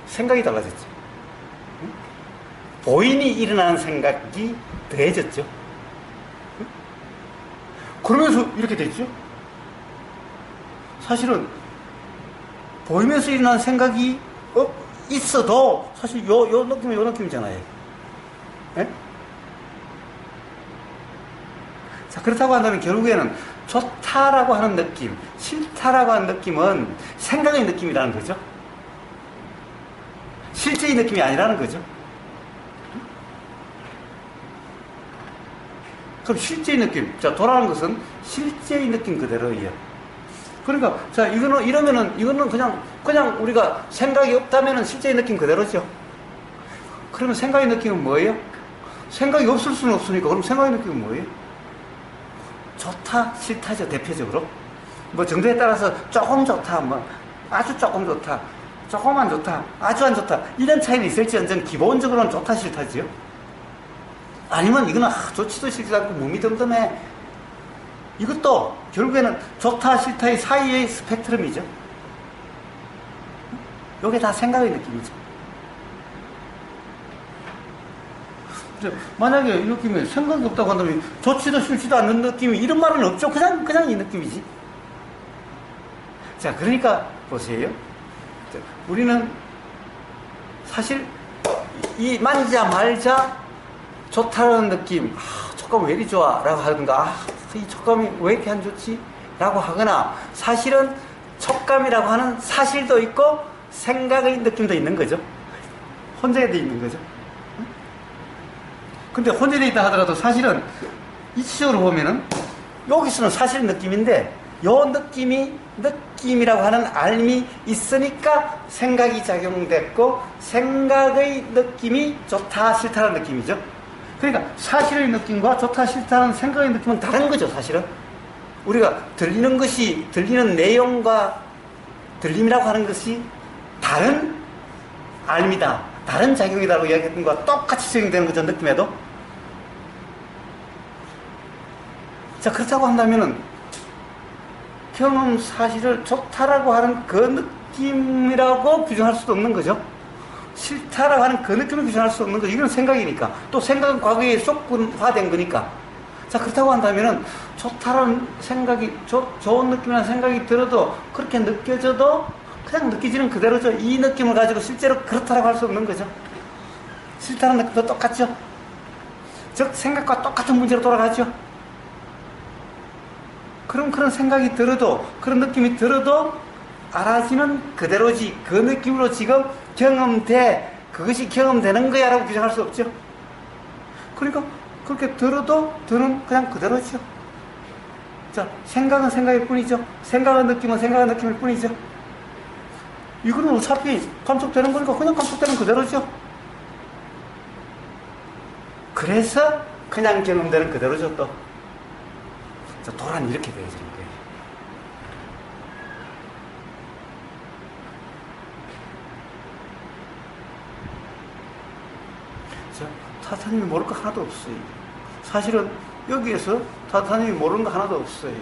생각이 달라졌죠. 네? 보인이 일어나는 생각이 더해졌죠. 그러면서 이렇게 됐죠. 사실은 보이면서 일어나는 생각이 있어도 사실 요 느낌이잖아요. 네? 자, 그렇다고 한다면 결국에는 좋다라고 하는 느낌, 싫다라고 하는 느낌은 생각의 느낌이라는 거죠. 실제의 느낌이 아니라는 거죠. 그럼 실제의 느낌, 자, 도라는 것은 실제의 느낌 그대로예요. 그러니까, 자, 이거는 그냥 우리가 생각이 없다면은 실제의 느낌 그대로죠. 그러면 생각의 느낌은 뭐예요? 생각이 없을 수는 없으니까, 그럼 생각의 느낌은 뭐예요? 좋다, 싫다죠, 대표적으로. 뭐 정도에 따라서 조금 좋다, 뭐, 아주 조금 좋다, 조금 안 좋다, 아주 안 좋다, 이런 차이는 있을지언정 기본적으로는 좋다, 싫다지요. 아니면 이거는 좋지도 싫지도 않고 몸이 덤덤해. 이것도 결국에는 좋다 싫다의 사이의 스펙트럼이죠. 이게 다 생각의 느낌이죠. 만약에 이 느낌이 생각이 없다고 한다면 좋지도 싫지도 않는 느낌이 이런 말은 없죠. 그냥 이 느낌이지. 자, 그러니까 보세요. 우리는 사실 이 만지자 말자 좋다는 느낌, 촉감 왜 이리 좋아? 라고 하든가, 아, 이 촉감이 왜 이렇게 안 좋지? 라고 하거나, 사실은 촉감이라고 하는 사실도 있고 생각의 느낌도 있는 거죠. 혼재되어 있는 거죠. 근데 혼재되어 있다 하더라도 사실은 이치적으로 보면은 여기서는 사실 느낌인데 요 느낌이라고 하는 알미 있으니까 생각이 작용됐고 생각의 느낌이 좋다 싫다는 느낌이죠. 그러니까 사실의 느낌과 좋다 싫다는 생각의 느낌은 다른 거죠. 사실은 우리가 들리는 내용과 들림이라고 하는 것이 다른 알미다, 다른 작용이다라고 이야기했던 것과 똑같이 적용되는 거죠. 느낌에도. 자, 그렇다고 한다면은 경험 사실을 좋다라고 하는 그 느낌이라고 규정할 수도 없는 거죠. 싫다라고 하는 그 느낌을 규정할 수 없는 거죠. 이건 생각이니까. 또 생각은 과거에 속군화된 거니까. 자, 그렇다고 한다면은 좋다라는 생각이, 좋은 느낌이라는 생각이 들어도 그렇게 느껴져도 그냥 느껴지는 그대로죠. 이 느낌을 가지고 실제로 그렇다라고 할 수 없는 거죠. 싫다는 느낌도 똑같죠. 즉 생각과 똑같은 문제로 돌아가죠. 그런 생각이 들어도, 그런 느낌이 들어도 알아지는 그대로지, 그 느낌으로 지금 그것이 경험되는 거야 라고 규정할 수 없죠. 그러니까 그렇게 들어도 그냥 그대로죠. 자, 생각은 생각일 뿐이죠. 생각은 느낌일 뿐이죠. 이거는 어차피 감촉되는 거니까 그냥 감촉되는 그대로죠. 그래서 그냥 경험되는 그대로죠. 또 도란 이렇게 되어지는 거예요. 자, 타타님이 모를 거 하나도 없어요. 사실은 여기에서 타타님이 모르는 거 하나도 없어요.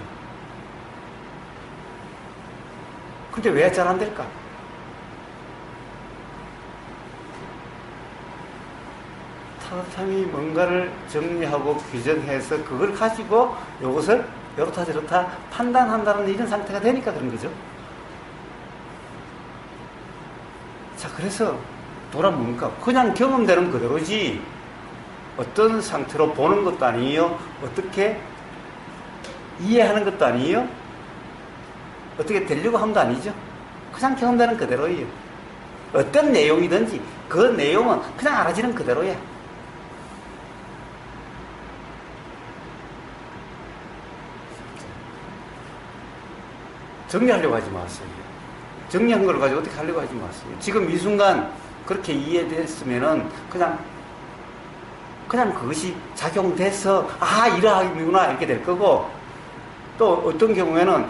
근데 왜 잘 안 될까? 타타님이 뭔가를 정리하고 규정해서 그걸 가지고 이것을 이렇다 저렇다 판단한다는 이런 상태가 되니까 그런 거죠. 자, 그래서 도란 뭡니까? 그냥 경험되는 그대로지 어떤 상태로 보는 것도 아니에요. 어떻게 이해하는 것도 아니에요. 어떻게 되려고 함도 아니죠. 그냥 경험되는 그대로예요. 어떤 내용이든지 그 내용은 그냥 알아지는 그대로야. 정리하려고 하지 마세요. 정리한 걸 가지고 어떻게 하려고 하지 마세요. 지금 이 순간 그렇게 이해됐으면은 그냥 그것이 작용돼서 이러하구나 이렇게 될 거고, 또 어떤 경우에는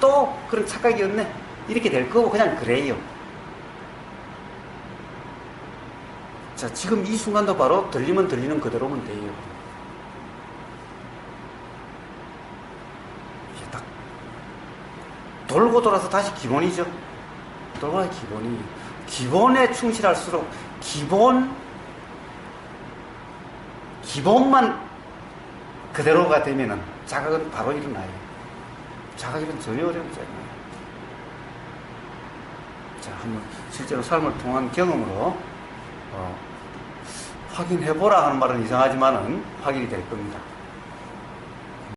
또 그런 착각이었네 이렇게 될 거고, 그냥 그래요. 자, 지금 이 순간도 바로 들리면 들리는 그대로면 돼요. 이게 딱 돌고 돌아서 다시 기본이죠. 돌고 다시 기본에 충실할수록 기본만 그대로가 되면은 자각은 바로 일어나요. 자각이란 전혀 어려움이 않아요. 자, 한번 실제로 삶을 통한 경험으로 확인해보라 하는 말은 이상하지만은 확인이 될 겁니다.